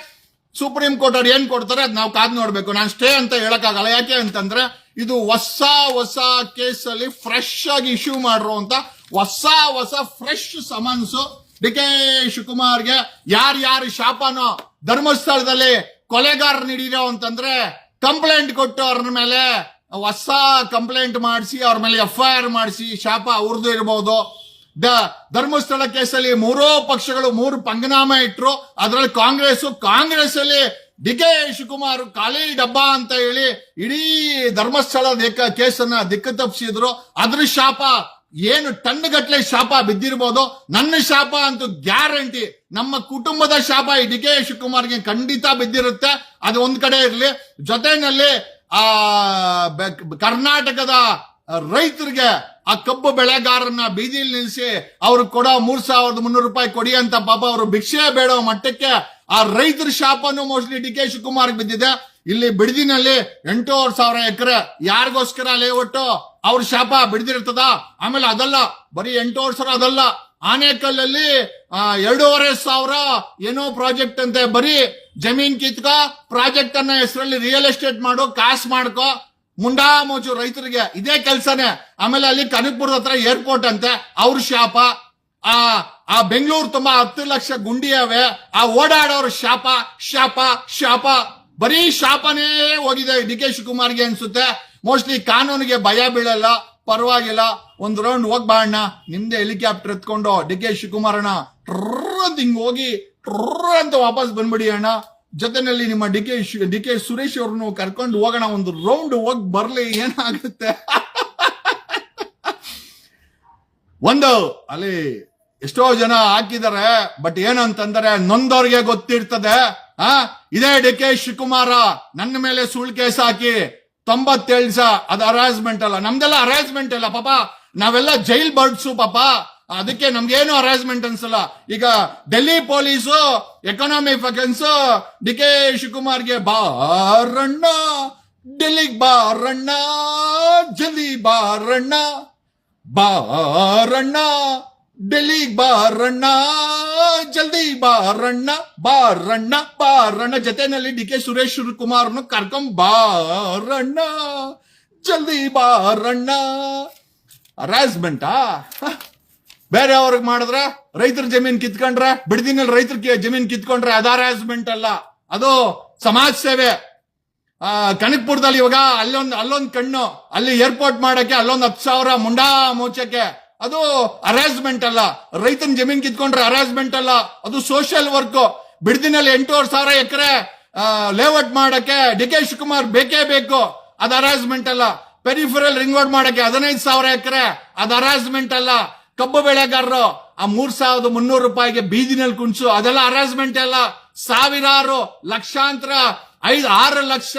ಸುಪ್ರೀಂ ಕೋರ್ಟ್ ಅವ್ರು ಏನ್ ಕೊಡ್ತಾರೆ ಅದ್ ನಾವು ಕಾದ್ ನೋಡ್ಬೇಕು. ನಾನು ಸ್ಟೇ ಅಂತ ಹೇಳಕ್ಕಾಗಲ್ಲ. ಯಾಕೆ ಅಂತಂದ್ರೆ ಇದು ಹೊಸ ಕೇಸಲ್ಲಿ ಫ್ರೆಶ್ ಆಗಿ ಇಶ್ಯೂ ಮಾಡಿರುವಂತ ಹೊಸ ಫ್ರೆಶ್ ಸಮನ್ಸ್ ಡಿ ಕೆ ಶಿವಕುಮಾರ್ಗೆ. ಯಾರು ಶಾಪನೋ ಧರ್ಮಸ್ಥಳದಲ್ಲಿ ಕೊಲೆಗಾರ ನೀಡಿರೋ ಅಂತಂದ್ರೆ ಕಂಪ್ಲೇಂಟ್ ಕೊಟ್ಟು ಅವ್ರ ಮೇಲೆ ಹೊಸ ಕಂಪ್ಲೇಂಟ್ ಮಾಡಿಸಿ ಅವ್ರ ಮೇಲೆ FIR ಮಾಡಿಸಿ ಶಾಪ ಅವ್ರದ್ದು ಇರಬಹುದು. ಧರ್ಮಸ್ಥಳ ಕೇಸಲ್ಲಿ 3 ಪಕ್ಷಗಳು 3 ಪಂಗನಾಮ ಇಟ್ರು. ಅದರಲ್ಲಿ ಕಾಂಗ್ರೆಸ್ ಅಲ್ಲಿ ಡಿ ಕೆ ಶಿವಕುಮಾರ್ ಖಾಲಿ ಡಬ್ಬ ಅಂತ ಹೇಳಿ ಇಡೀ ಧರ್ಮಸ್ಥಳ ಕೇಸನ್ನ ದಿಕ್ಕು ತಪ್ಪಿಸಿದ್ರು. ಅದ್ರ ಶಾಪ ಏನು ಟನ್ಗಟ್ಲೆ ಶಾಪ ಬಿದ್ದಿರ್ಬೋದು. ನನ್ನ ಶಾಪ ಅಂತೂ ಗ್ಯಾರಂಟಿ, ನಮ್ಮ ಕುಟುಂಬದ ಶಾಪ ಈ ಡಿ ಕೆ ಶಿವಕುಮಾರ್ಗೆ ಖಂಡಿತ ಬಿದ್ದಿರುತ್ತೆ. ಅದು ಒಂದ್ ಕಡೆ ಇರ್ಲಿ, ಜೊತೆನಲ್ಲಿ ಕರ್ನಾಟಕದ ರೈತರಿಗೆ ಆ ಕಬ್ಬು ಬೆಳೆಗಾರನ್ನ ಬೀದಿಯಲ್ಲಿ ನಿಲ್ಲಿಸಿ ಅವ್ರು ಕೊಡೋ 3,300 ರೂಪಾಯಿ ಕೊಡಿ ಅಂತ ಪಾಪ ಅವರು ಭಿಕ್ಷೆ ಬೇಡೋ ಮಟ್ಟಕ್ಕೆ ಆ ರೈತರ ಶಾಪನು ಮೋಸ್ಟ್ಲಿ ಡಿ ಕೆ ಶಿವಕುಮಾರ್ ಬಿದ್ದಿದೆ. ಇಲ್ಲಿ ಬಿಡದಿನಲ್ಲಿ 8,500 ಎಕರೆ ಯಾರಿಗೋಸ್ಕರ ಲೇಔಟ್ ಅವ್ರ ಶಾಪ ಬಿಡದಿರ್ತದ. ಆಮೇಲೆ ಅದಲ್ಲ, ಬರೀ 8,500 ಅದಲ್ಲ, ಆನೇಕಲ್ಲಲ್ಲಿ 2,500 ಏನೋ ಪ್ರಾಜೆಕ್ಟ್ ಅಂತೆ. ಬರೀ ಜಮೀನ್ ಕಿತ್ಕೋ, ಪ್ರಾಜೆಕ್ಟ್ ಅನ್ನ ಹೆಸರಲ್ಲಿ ರಿಯಲ್ ಎಸ್ಟೇಟ್ ಮಾಡು, ಕಾಸು ಮಾಡ್ಕೋ, ಮುಂಡಾ ಮೋಚು ರೈತರಿಗೆ ಇದೇ ಕೆಲ್ಸನೇ. ಆಮೇಲೆ ಅಲ್ಲಿ ಕನಕಪುರದ ಹತ್ರ ಏರ್ಪೋರ್ಟ್ ಅಂತೆ, ಅವ್ರ ಶಾಪ. ಆ ಬೆಂಗಳೂರು ತುಂಬಾ 10 ಲಕ್ಷ ಗುಂಡಿಯಾವೆ, ಆ ಓಡಾಡೋರ್ ಶಾಪ ಶಾಪ ಶಾಪ. ಬರೀ ಶಾಪನೇ ಹೋಗಿದೆ ಡಿ ಕೆ ಶಿವಕುಮಾರ್ಗೆ ಅನ್ಸುತ್ತೆ. ಮೋಸ್ಟ್ಲಿ ಕಾನೂನಿಗೆ ಭಯ ಬೀಳಲ್ಲ, ಪರವಾಗಿಲ್ಲ, ಒಂದು ರೌಂಡ್ ಹೋಗ್ ಬಾಣ, ನಿಮ್ದೆ ಹೆಲಿಕಾಪ್ಟರ್ ಎತ್ಕೊಂಡು ಡಿ ಕೆ ಶಿವಕುಮಾರ್ ಅಣ್ಣ ಟ್ರರ್ ಹಿಂಗ್ ಹೋಗಿ ಟ್ರರ್ ಅಂತ ವಾಪಸ್ ಬಂದ್ಬಿಡಿ ಅಣ್ಣ. ಜೊತೆನಲ್ಲಿ ನಿಮ್ಮ ಡಿ ಕೆ ಸುರೇಶ್ ಅವ್ರನ್ನು ಕರ್ಕೊಂಡು ಹೋಗೋಣ, ಒಂದು ರೌಂಡ್ ಹೋಗ್ ಬರ್ಲಿ, ಏನಾಗುತ್ತೆ. ಒಂದು ಅಲ್ಲಿ ಎಷ್ಟೋ ಜನ ಹಾಕಿದ್ದಾರೆ, ಬಟ್ ಏನಂತಂದ್ರೆ ನೊಂದವ್ರಿಗೆ ಗೊತ್ತಿರ್ತದೆ. ಇದೇ ಡಿ ಕೆ ಶಿವಕುಮಾರ ನನ್ನ ಮೇಲೆ ಸುಳ್ಳು ಕೇಸ್ ಹಾಕಿ 97 ದಿವಸ ಅದು ಹರಾಸ್ಮೆಂಟ್ ಅಲ್ಲ, ನಮ್ದೆಲ್ಲ ಹರಾಸ್ಮೆಂಟ್ ಅಲ್ಲ ಪಾಪ, ನಾವೆಲ್ಲ ಜೈಲ್ ಬರ್ಡ್ಸು ಪಾಪ, ಅದಕ್ಕೆ ನಮ್ಗೇನು ಹರಾಸ್ಮೆಂಟ್ ಅನ್ಸಲ್ಲ. ಈಗ Delhi police economic offences D K ಶಿವಕುಮಾರ್ಗೆ ಬಾರಣ್ಣ, ಡೆಲ್ಲಿಗೆ ಬಾರಣ್ಣ, ಜಲ್ದಿ ಬಾರಣ್ಣ, ಬಾರಣ್ಣ, ಡೆಲ್ಲಿಗೆ ಬಾರಣ್ಣ, ಜಲ್ದಿ ಬಾರಣ್ಣ, ಬಾರಣ್ಣ, ಬಾರಣ್ಣ. ಜೊತೆನಲ್ಲಿ ಡಿ ಕೆ ಸುರೇಶ್ ಕುಮಾರ್ನು ಕರ್ಕೊಂಡ್ ಬಾರಣ್ಣ, ಜಲ್ದಿ ಬಾರಣ್ಣ. ಹರಾಸ್ಮೆಂಟಾ? ಬೇರೆ ಅವ್ರಿಗೆ ಮಾಡಿದ್ರೆ, ರೈತರ ಜಮೀನ್ ಕಿತ್ಕೊಂಡ್ರೆ, ಬಿಡದಿನಲ್ಲಿ ರೈತರ ಜಮೀನ್ ಕಿತ್ಕೊಂಡ್ರೆ ಅದು ಹರಾಸ್ಮೆಂಟ್ ಅಲ್ಲ, ಅದು ಸಮಾಜ ಸೇವೆ. ಕನಕಪುರದಲ್ಲಿ ಇವಾಗ ಅಲ್ಲೊಂದ್ ಕಣ್ಣು, ಅಲ್ಲಿ ಏರ್ಪೋರ್ಟ್ ಮಾಡಕ್ಕೆ ಅಲ್ಲೊಂದು 10,000 ಮುಂಡಾ ಮೋಚಕ್ಕೆ, ಅದು ಹರಾಸ್ಮೆಂಟ್ ಅಲ್ಲ. ರೈತನ ಜಮೀನ್ ಕಿತ್ಕೊಂಡ್ರೆ ಹರಾಸ್ಮೆಂಟ್ ಅಲ್ಲ, ಅದು ಸೋಷಿಯಲ್ ವರ್ಕ್. ಬಿಡದಿನಲ್ಲಿ 8,500 ಎಕರೆ ಲೇಔಟ್ ಮಾಡಕ್ಕೆ ಡಿ ಕೆ ಶಿವಕುಮಾರ್ ಬೇಕೇ ಬೇಕು, ಅದು ಹರಾಸ್ಮೆಂಟ್ ಅಲ್ಲ. ಪೆರಿಫರಲ್ ರಿಂಗ್ ರೋಡ್ ಮಾಡಕ್ಕೆ 15,000 ಎಕರೆ, ಅದು ಹರಾಸ್ಮೆಂಟ್ ಅಲ್ಲ. ಕಬ್ಬು ಬೆಳೆಗಾರರು ಆ 3,300 ರೂಪಾಯಿಗೆ ಬೀದಿನಲ್ಲಿ ಕುಣಿಸು, ಅದೆಲ್ಲ ಹರಾಸ್ಮೆಂಟ್ ಅಲ್ಲ. ಸಾವಿರಾರು ಲಕ್ಷಾಂತರ 5-6 ಲಕ್ಷ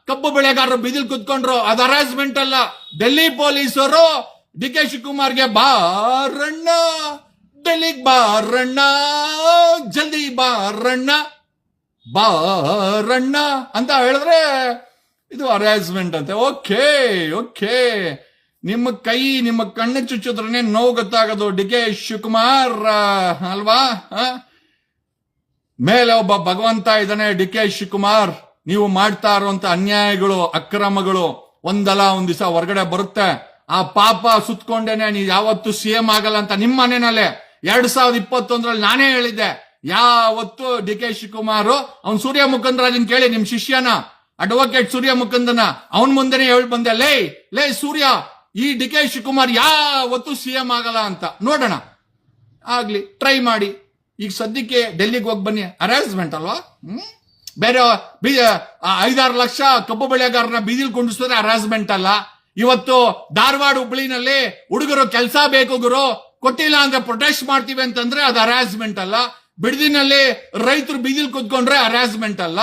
ಕಬ್ಬು ಬೆಳೆಗಾರರು ಬೀದಿಲ್ ಕುತ್ಕೊಂಡ್ರು, ಅದು ಹರಾಸ್ಮೆಂಟ್ ಅಲ್ಲ. ಡೆಲ್ಲಿ ಪೊಲೀಸರು ಡಿ ಕೆ ಶಿವಕುಮಾರ್ಗೆ ಬಾರಣ್ಣ, ಡೆಲ್ಲಿಗೆ ಬಾರಣ್ಣ, ಜಲ್ದಿ ಬಾರಣ್ಣ, ಬಾರಣ್ಣ ಅಂತ ಹೇಳಿದ್ರೆ ಇದು ಹರಾಸ್ಮೆಂಟ್ ಅಂತೆ. ಓಕೆ ಓಕೆ, ನಿಮ್ಮ ಕೈ ನಿಮ್ಮ ಕಣ್ಣು ಚುಚ್ಚಿದ್ರೇ ನೋವು ಗೊತ್ತಾಗೋದು ಡಿ ಕೆ ಶಿವಕುಮಾರ್ ಅಲ್ವಾ? ಮೇಲೆ ಒಬ್ಬ ಭಗವಂತ ಇದ್ದಾನೆ ಡಿ ಕೆ ಶಿವಕುಮಾರ್. ನೀವು ಮಾಡ್ತಾ ಇರುವಂತ ಅನ್ಯಾಯಗಳು, ಅಕ್ರಮಗಳು ಒಂದಲ್ಲ ಒಂದ್ ದಿವಸ ಹೊರಗಡೆ ಬರುತ್ತೆ. ಆ ಪಾಪ ಸುತ್ಕೊಂಡೇನೆ ನೀವು ಯಾವತ್ತು ಸಿಎಂ ಆಗಲ್ಲ ಅಂತ ನಿಮ್ಮ ಮನೆಯಲ್ಲೇ 2021ರಲ್ಲಿ ನಾನೇ ಹೇಳಿದ್ದೆ. ಯಾವತ್ತು ಡಿ ಕೆ ಶಿವಕುಮಾರ್ ಅವ್ನ್ ಸೂರ್ಯ ಮುಕುಂದರಾಜನ್ ಕೇಳಿ, ನಿಮ್ ಶಿಷ್ಯನ ಅಡ್ವೊಕೇಟ್ ಸೂರ್ಯ ಮುಕುಂದನ ಅವನ್ ಮುಂದೆನೆ ಹೇಳಿ ಬಂದೆ, ಲೇ ಸೂರ್ಯ, ಈ ಡಿ ಕೆ ಶಿವಕುಮಾರ್ ಯಾವತ್ತು ಸಿಎಂ ಆಗಲ್ಲ ಅಂತ. ನೋಡೋಣ, ಆಗ್ಲಿ, ಟ್ರೈ ಮಾಡಿ. ಈಗ ಸದ್ಯಕ್ಕೆ ಡೆಲ್ಲಿಗೆ ಹೋಗಿ ಬನ್ನಿ, ಹರಾಸ್ಮೆಂಟ್ ಅಲ್ವಾ? ಬೇರೆ 5-6 ಲಕ್ಷ ಕಬ್ಬು ಬೆಳೆಗಾರನ ಬೀದಿಲ್ ಕುಂಡಿಸಿದ್ರೆ ಹರಾಸ್ಮೆಂಟ್ ಅಲ್ಲ. ಇವತ್ತು ಧಾರವಾಡ ಹುಬ್ಳಿನಲ್ಲಿ ಹುಡುಗರು ಕೆಲಸ ಬೇಕು ಗುರು, ಕೊಟ್ಟಿಲ್ಲ ಅಂದ್ರೆ ಪ್ರೊಟೆಸ್ಟ್ ಮಾಡ್ತೀವಿ ಅಂತಂದ್ರೆ ಅದು ಹರಾಸ್ಮೆಂಟ್ ಅಲ್ಲ. ಬಿಡದಿನಲ್ಲಿ ರೈತರು ಬೀದಿಲ್ ಕುತ್ಕೊಂಡ್ರೆ ಹರಾಸ್ಮೆಂಟ್ ಅಲ್ಲ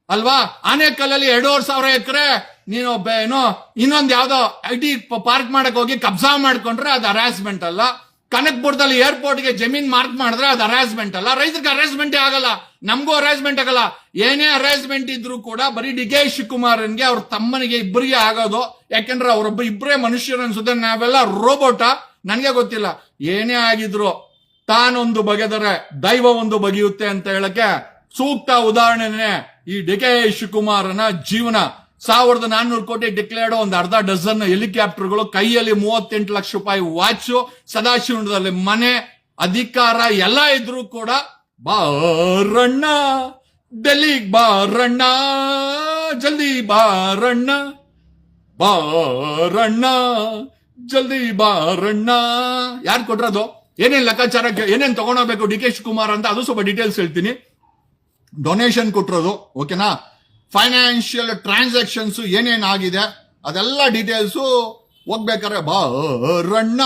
ಅಲ್ವಾ? ಆನೇಕಲ್ಲಲ್ಲಿ 2,500 ಎಕರೆ ನೀನು ಏನೋ ಇನ್ನೊಂದ್ ಯಾವ್ದೋ IT ಪಾರ್ಕ್ ಮಾಡಕ್ ಹೋಗಿ ಕಬ್ಜಾ ಮಾಡ್ಕೊಂಡ್ರೆ ಅದು ಹರಾಸ್ಮೆಂಟ್ ಅಲ್ಲ. ಕನಕಪುರದಲ್ಲಿ ಏರ್ಪೋರ್ಟ್ಗೆ ಜಮೀನ್ ಮಾರ್ಕ್ ಮಾಡಿದ್ರೆ ಅದು ಹರಾಸ್ಮೆಂಟ್ ಅಲ್ಲ. ರೈತರಿಗೆ ಹರಾಸ್ಮೆಂಟೇ ಆಗಲ್ಲ, ನಮಗೂ ಹರಾಸ್ಮೆಂಟ್ ಆಗಲ್ಲ. ಏನೇ ಹರಾಸ್ಮೆಂಟ್ ಇದ್ರು ಕೂಡ ಬರೀ ಡಿ ಕೆ ಶಿವಕುಮಾರನ್ಗೆ ಅವ್ರ ತಮ್ಮನಿಗೆ ಇಬ್ಬರಿಗೆ ಆಗೋದು. ಯಾಕೆಂದ್ರೆ ಇಬ್ಬರೇ ಮನುಷ್ಯರು ಅನ್ಸುತ್ತೆ, ನಾವೆಲ್ಲ ರೋಬೋಟ. ನನ್ಗೆ ಗೊತ್ತಿಲ್ಲ, ಏನೇ ಆಗಿದ್ರು ತಾನೊಂದು ಬಗೆದರೆ ದೈವ ಒಂದು ಬಗೆಯುತ್ತೆ ಅಂತ ಹೇಳಕ್ಕೆ ಸೂಕ್ತ ಉದಾಹರಣೆನೆ ಈ ಡಿ ಕೆ ಶಿವಕುಮಾರನ ಜೀವನ. 1,400 ಕೋಟಿ ಡಿಕ್ಲೇರ್ಡ್, ಒಂದು ಅರ್ಧ ಡಜನ್ ಹೆಲಿಕಾಪ್ಟರ್ಗಳು, ಕೈಯಲ್ಲಿ 38 ಲಕ್ಷ ರೂಪಾಯಿ ವಾಚ್, ಸದಾಶಿವದಲ್ಲಿ ಮನೆ, ಅಧಿಕಾರ ಎಲ್ಲ ಇದ್ರು ಕೂಡ ಬಾರಣ್ಣ, ಡೆಲ್ಲಿಗೆ ಬಾರಣ್ಣ, ಜಲ್ದಿ ಬಾರಣ್ಣ, ಬಾರಣ್ಣ, ಜಲ್ದಿ ಬಾರಣ್ಣ. ಯಾರು ಕೊಟ್ರದು? ಏನೇನ್ ಲೆಕ್ಕಾಚಾರಕ್ಕೆ ಏನೇನ್ ತಗೊಂಡೋಗ್ಬೇಕು ಡಿ ಕೆ ಶಿವಕುಮಾರ್ ಅಂತ, ಅದು ಸ್ವಲ್ಪ ಡೀಟೇಲ್ಸ್ ಹೇಳ್ತೀನಿ. ಡೊನೇಷನ್ ಕೊಟ್ಟಿರೋದು, ಓಕೆನಾ? ಫೈನಾನ್ಷಿಯಲ್ ಟ್ರಾನ್ಸಾಕ್ಷನ್ಸ್ ಏನೇನ್ ಆಗಿದೆ ಅದೆಲ್ಲ ಡೀಟೇಲ್ಸ್ ಹೋಗ್ಬೇಕಾರೆ ಬಾರಣ್ಣ,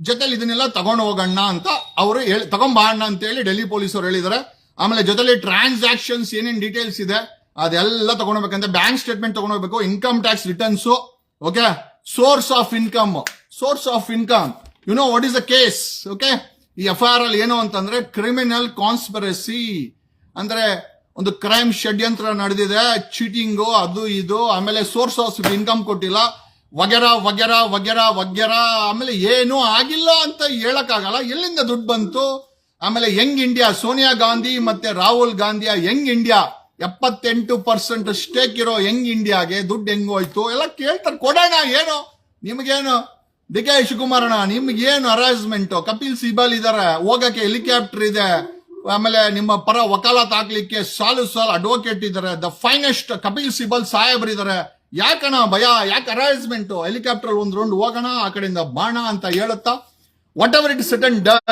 ಜೊತೆಲಿ ಇದನ್ನೆಲ್ಲ ತಗೊಂಡು ಹೋಗೋಣ ಅಂತ ಅವರು ತಗೊಂಬ ಅಣ್ಣ ಅಂತ ಹೇಳಿ ಡೆಲ್ಲಿ ಪೊಲೀಸರು ಹೇಳಿದಾರೆ. ಆಮೇಲೆ ಜೊತೆಲಿ ಟ್ರಾನ್ಸಾಕ್ಷನ್ಸ್ ಏನೇನ್ ಡೀಟೇಲ್ಸ್ ಇದೆ ಅದೆಲ್ಲ ತಗೊಂಡೋಗ್ಬೇಕಂತ. ಬ್ಯಾಂಕ್ ಸ್ಟೇಟ್ಮೆಂಟ್ ತಗೊಂಡೋಗ್ಬೇಕು, income tax returns, okay, source of income, you know what is the case, okay. ಈ FIR ಅಲ್ಲಿ ಏನು ಅಂತಂದ್ರೆ ಕ್ರಿಮಿನಲ್ ಕಾನ್ಸ್ಪಿರಸಿ ಅಂದ್ರೆ ಒಂದು ಕ್ರೈಮ್ ಷಡ್ಯಂತ್ರ ನಡೆದಿದೆ, ಚೀಟಿಂಗು, ಅದು ಇದು, ಆಮೇಲೆ ಸೋರ್ಸ್ ಆಫ್ ಇನ್ಕಮ್ ಕೊಟ್ಟಿಲ್ಲ, ವಗೆರ ವಗೆರ ವಗೆರ ವಗೆರ, ಆಮೇಲೆ ಏನೂ ಆಗಿಲ್ಲ ಅಂತ ಹೇಳಕ್ಕಾಗಲ್ಲ. ಎಲ್ಲಿಂದ ದುಡ್ಡು ಬಂತು? ಆಮೇಲೆ ಯಂಗ್ ಇಂಡಿಯಾ, ಸೋನಿಯಾ ಗಾಂಧಿ ಮತ್ತೆ ರಾಹುಲ್ ಗಾಂಧಿಯ ಯಂಗ್ ಇಂಡಿಯಾ 78% ಸ್ಟೇಕ್ ಇರೋ ಯಂಗ್ ಇಂಡಿಯಾಗೆ ದುಡ್ಡು ಹೆಂಗೋಯ್ತು ಎಲ್ಲ ಕೇಳ್ತಾರೆ. ಕೊಡೋಣ, ಏನು ನಿಮ್ಗೇನು ಡಿ ಕೆ ಶಿವಕುಮಾರಣ್ಣ, ನಿಮ್ಗೇನು ಹರಾಸ್ಮೆಂಟ್? ಕಪಿಲ್ ಸಿಬಲ್ ಇದಾರೆ, ಹೋಗಕ್ಕೆ ಹೆಲಿಕಾಪ್ಟರ್ ಇದೆ, ಆಮೇಲೆ ನಿಮ್ಮ ಪರ ವಕಾಲತ್ ಹಾಕ್ಲಿಕ್ಕೆ ಸಾಲು ಅಡ್ವೊಕೇಟ್ ಇದಾರೆ, ದ ಫೈನೆಸ್ಟ್ ಕಪಿಲ್ ಸಿಬಲ್ ಸಾಹೇಬ್ರು ಇದಾರೆ. ಯಾಕಣ ಭಯ? ಯಾಕೆ ಹರಾಸ್ಮೆಂಟ್? ಹೆಲಿಕಾಪ್ಟರ್ ಒಂದ್ ರೌಂಡ್ ಹೋಗೋಣ, ಆ ಕಡೆಯಿಂದ ಬಾಣ ಅಂತ ಹೇಳುತ್ತಾ whatever it set and done.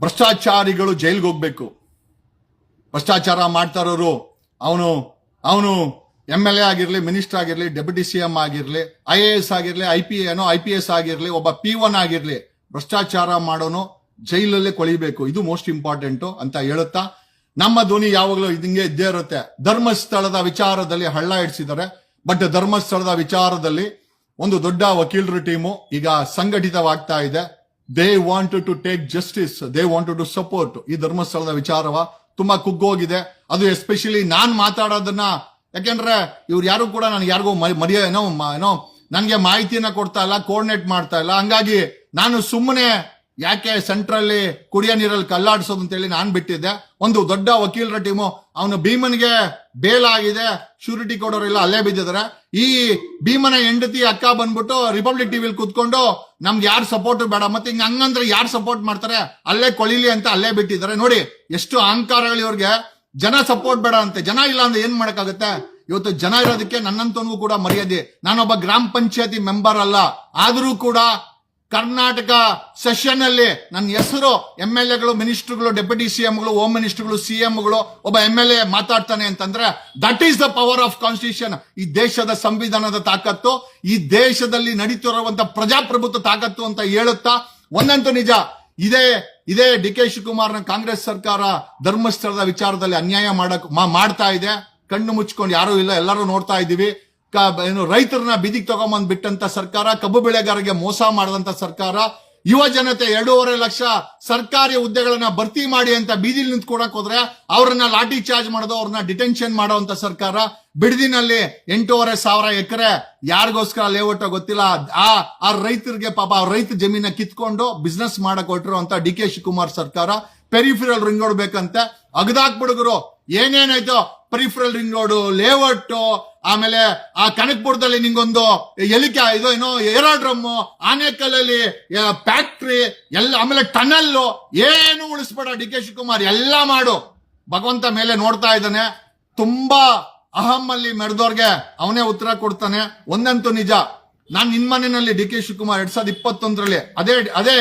ಭ್ರಷ್ಟಾಚಾರಿಗಳು ಜೈಲ್ಗೆ ಹೋಗ್ಬೇಕು. ಭ್ರಷ್ಟಾಚಾರ ಮಾಡ್ತಾ ಇರೋರು, ಅವನು MLA ಆಗಿರ್ಲಿ, ಮಿನಿಸ್ಟರ್ ಆಗಿರ್ಲಿ, ಡೆಪ್ಯೂಟಿ CM ಆಗಿರ್ಲಿ, IAS ಆಗಿರ್ಲಿ, IPS ಆಗಿರ್ಲಿ, ಒಬ್ಬ P1 ಆಗಿರ್ಲಿ, ಭ್ರಷ್ಟಾಚಾರ ಮಾಡೋನು ಜೈಲಲ್ಲೇ ಕೊಳಿಬೇಕು. ಇದು ಮೋಸ್ಟ್ ಇಂಪಾರ್ಟೆಂಟ್ ಅಂತ ಹೇಳುತ್ತಾ ನಮ್ಮ ಧ್ವನಿ ಯಾವಾಗಲೂ ಹಿಂಗೆ ಇದ್ದೇ ಇರುತ್ತೆ. ಧರ್ಮಸ್ಥಳದ ವಿಚಾರದಲ್ಲಿ ಹಳ್ಳ ಇಡಿಸಿದ್ದಾರೆ. ಬಟ್ ಧರ್ಮಸ್ಥಳದ ವಿಚಾರದಲ್ಲಿ ಒಂದು ದೊಡ್ಡ ವಕೀಲರ ಟೀಮು ಈಗ ಸಂಘಟಿತವಾಗ್ತಾ ಇದೆ. They wanted to take justice, they wanted to support. ಈ ಧರ್ಮಸ್ಥಳದ ವಿಚಾರವ ತುಂಬಾ ಕುಗ್ಗೋಗಿದೆ. ಅದು ಎಸ್ಪೆಷಲಿ ನಾನ್ ಮಾತಾಡೋದನ್ನ, ಯಾಕೆಂದ್ರೆ ಇವ್ರು ಯಾರು ಕೂಡ ನನ್ಗೆ ಯಾರಿಗೂ ನನ್ಗೆ ಮಾಹಿತಿಯನ್ನ ಕೊಡ್ತಾ ಇಲ್ಲ, ಕೋಆರ್ಡಿನೇಟ್ ಮಾಡ್ತಾ ಇಲ್ಲ. ಹಂಗಾಗಿ ನಾನು ಸುಮ್ಮನೆ ಯಾಕೆ ಸೆಂಟ್ರಲ್ಲಿ ಕುಡಿಯೋ ನೀರಲ್ಲಿ ಕಲ್ಲಾಡಿಸೋದು ಅಂತೇಳಿ ನಾನು ಬಿಟ್ಟಿದ್ದೆ. ಒಂದು ದೊಡ್ಡ ವಕೀಲರ ಟೀಮು, ಅವನು ಭೀಮನ್ಗೆ ಬೇಲ್ ಆಗಿದೆ, ಶ್ಯೂರಿಟಿ ಕೊಡೋರೆಲ್ಲ ಅಲ್ಲೇ ಬಿದ್ದಿದ್ದಾರೆ. ಈ ಭೀಮನ ಹೆಂಡತಿ ಅಕ್ಕ ಬಂದ್ಬಿಟ್ಟು ರಿಪಬ್ಲಿಕ್ ಟಿವಿಲಿ ಕೂತ್ಕೊಂಡು ನಮ್ಗೆ ಯಾರು ಸಪೋರ್ಟ್ ಬೇಡ, ಮತ್ತೆ ಹಂಗಂದ್ರೆ ಯಾರು ಸಪೋರ್ಟ್ ಮಾಡ್ತಾರೆ, ಅಲ್ಲೇ ಕೊಳಿಲಿ ಅಂತ ಅಲ್ಲೇ ಬಿಟ್ಟಿದ್ದಾರೆ. ನೋಡಿ ಎಷ್ಟು ಅಹಂಕಾರಗಳು ಇವ್ರಿಗೆ. ಜನ ಸಪೋರ್ಟ್ ಬೇಡ ಅಂತೆ, ಜನ ಇಲ್ಲ ಅಂದ್ರೆ ಏನ್ ಮಾಡಕ್ಕಾಗತ್ತೆ? ಇವತ್ತು ಜನ ಇರೋದಕ್ಕೆ ನನ್ನಂತವನಿಗೂ ಕೂಡ ಮರ್ಯಾದೆ. ನಾನೊಬ್ಬ ಗ್ರಾಮ ಪಂಚಾಯತಿ ಮೆಂಬರ್ ಅಲ್ಲ, ಆದ್ರೂ ಕೂಡ ಕರ್ನಾಟಕ ಸೆಷನ್ ಅಲ್ಲಿ ನನ್ನ ಹೆಸರು MLAಗಳು, ಮಿನಿಸ್ಟರ್ಗಳು, ಡೆಪ್ಯೂಟಿ CMಗಳು, ಹೋಮ್ ಮಿನಿಸ್ಟರ್ಗಳು, CMಗಳು, ಒಬ್ಬ MLA ಮಾತಾಡ್ತಾನೆ ಅಂತಂದ್ರೆ that is the power of constitution. ಈ ದೇಶದ ಸಂವಿಧಾನದ ತಾಕತ್ತು, ಈ ದೇಶದಲ್ಲಿ ನಡೀತಿರುವಂತ ಪ್ರಜಾಪ್ರಭುತ್ವ ತಾಕತ್ತು ಅಂತ ಹೇಳುತ್ತಾ ಒಂದಂತೂ ನಿಜ, ಇದೇ ಡಿ ಕೆ ಶಿವಕುಮಾರ್ನ ಕಾಂಗ್ರೆಸ್ ಸರ್ಕಾರ ಧರ್ಮಸ್ಥಳದ ವಿಚಾರದಲ್ಲಿ ಅನ್ಯಾಯ ಮಾಡ್ತಾ ಇದೆ. ಕಣ್ಣು ಮುಚ್ಕೊಂಡು ಯಾರು ಇಲ್ಲ, ಎಲ್ಲರೂ ನೋಡ್ತಾ ಇದ್ದೀವಿ. ರೈತರನ್ನ ಬೀದಿಗೆ ತಗೊಂಬಂದ್ ಬಿಟ್ಟಂತ ಸರ್ಕಾರ, ಕಬ್ಬು ಬೆಳೆಗಾರರಿಗೆ ಮೋಸ ಮಾಡದಂತ ಸರ್ಕಾರ, ಯುವ ಜನತೆ 2.5 ಲಕ್ಷ ಸರ್ಕಾರಿ ಹುದ್ದೆಗಳನ್ನ ಭರ್ತಿ ಮಾಡಿ ಅಂತ ಬೀದಿಲಿ ನಿಂತ್ಕೊಡಕ್ ಹೋದ್ರೆ ಅವ್ರನ್ನ ಲಾಠಿ ಚಾರ್ಜ್ ಮಾಡೋದು, ಅವ್ರನ್ನ ಡಿಟೆನ್ಷನ್ ಮಾಡೋಂತ ಸರ್ಕಾರ. ಬಿಡದಿನಲ್ಲಿ 8,500 ಎಕರೆ ಯಾರಿಗೋಸ್ಕರ ಲೇಔಟ್ ಗೊತ್ತಿಲ್ಲ, ಆ ರೈತರಿಗೆ ಪಾಪ ಆ ರೈತ ಜಮೀನ ಕಿತ್ಕೊಂಡು ಬಿಸ್ನೆಸ್ ಮಾಡಕ್ ಹೊರಟಿರುವಂತ ಡಿ ಕೆ ಶಿವಕುಮಾರ್ ಸರ್ಕಾರ. ಪೆರಿಫೆರಲ್ ರಿಂಗ್ ರೋಡ್ ಬೇಕಂತೆ ಅಗದಾಕ್ಬಿಡುಗರು. ಏನೇನಾಯ್ತು? ಪೆರಿಫೆರಲ್ ರಿಂಗ್ ರೋಡ್, ಲೇಔಟ್, ಆಮೇಲೆ ಆ ಕನಕಪುರದಲ್ಲಿ ನಿಂಗೊಂದು ಏರೋಡ್ರಮ್, ಆನೇಕಲ್ಲಲ್ಲಿ ಫ್ಯಾಕ್ಟ್ರಿ ಎಲ್ಲ, ಆಮೇಲೆ ಟನಲ್, ಏನು ಉಳಿಸ್ಬೇಡ ಡಿ ಕೆ ಶಿವಕುಮಾರ್, ಎಲ್ಲ ಮಾಡು. ಭಗವಂತ ಮೇಲೆ ನೋಡ್ತಾ ಇದ್ದಾನೆ. ತುಂಬಾ ಅಹಮ್ಮಲ್ಲಿ ಮೆರೆದವ್ರಿಗೆ ಅವನೇ ಉತ್ತರ ಕೊಡ್ತಾನೆ. ಒಂದಂತೂ ನಿಜ, ನಾನ್ ನಿನ್ ಮನೆಯಲ್ಲಿ ಡಿ ಕೆ ಶಿವಕುಮಾರ್ 2021ರಲ್ಲಿ ಅದೇ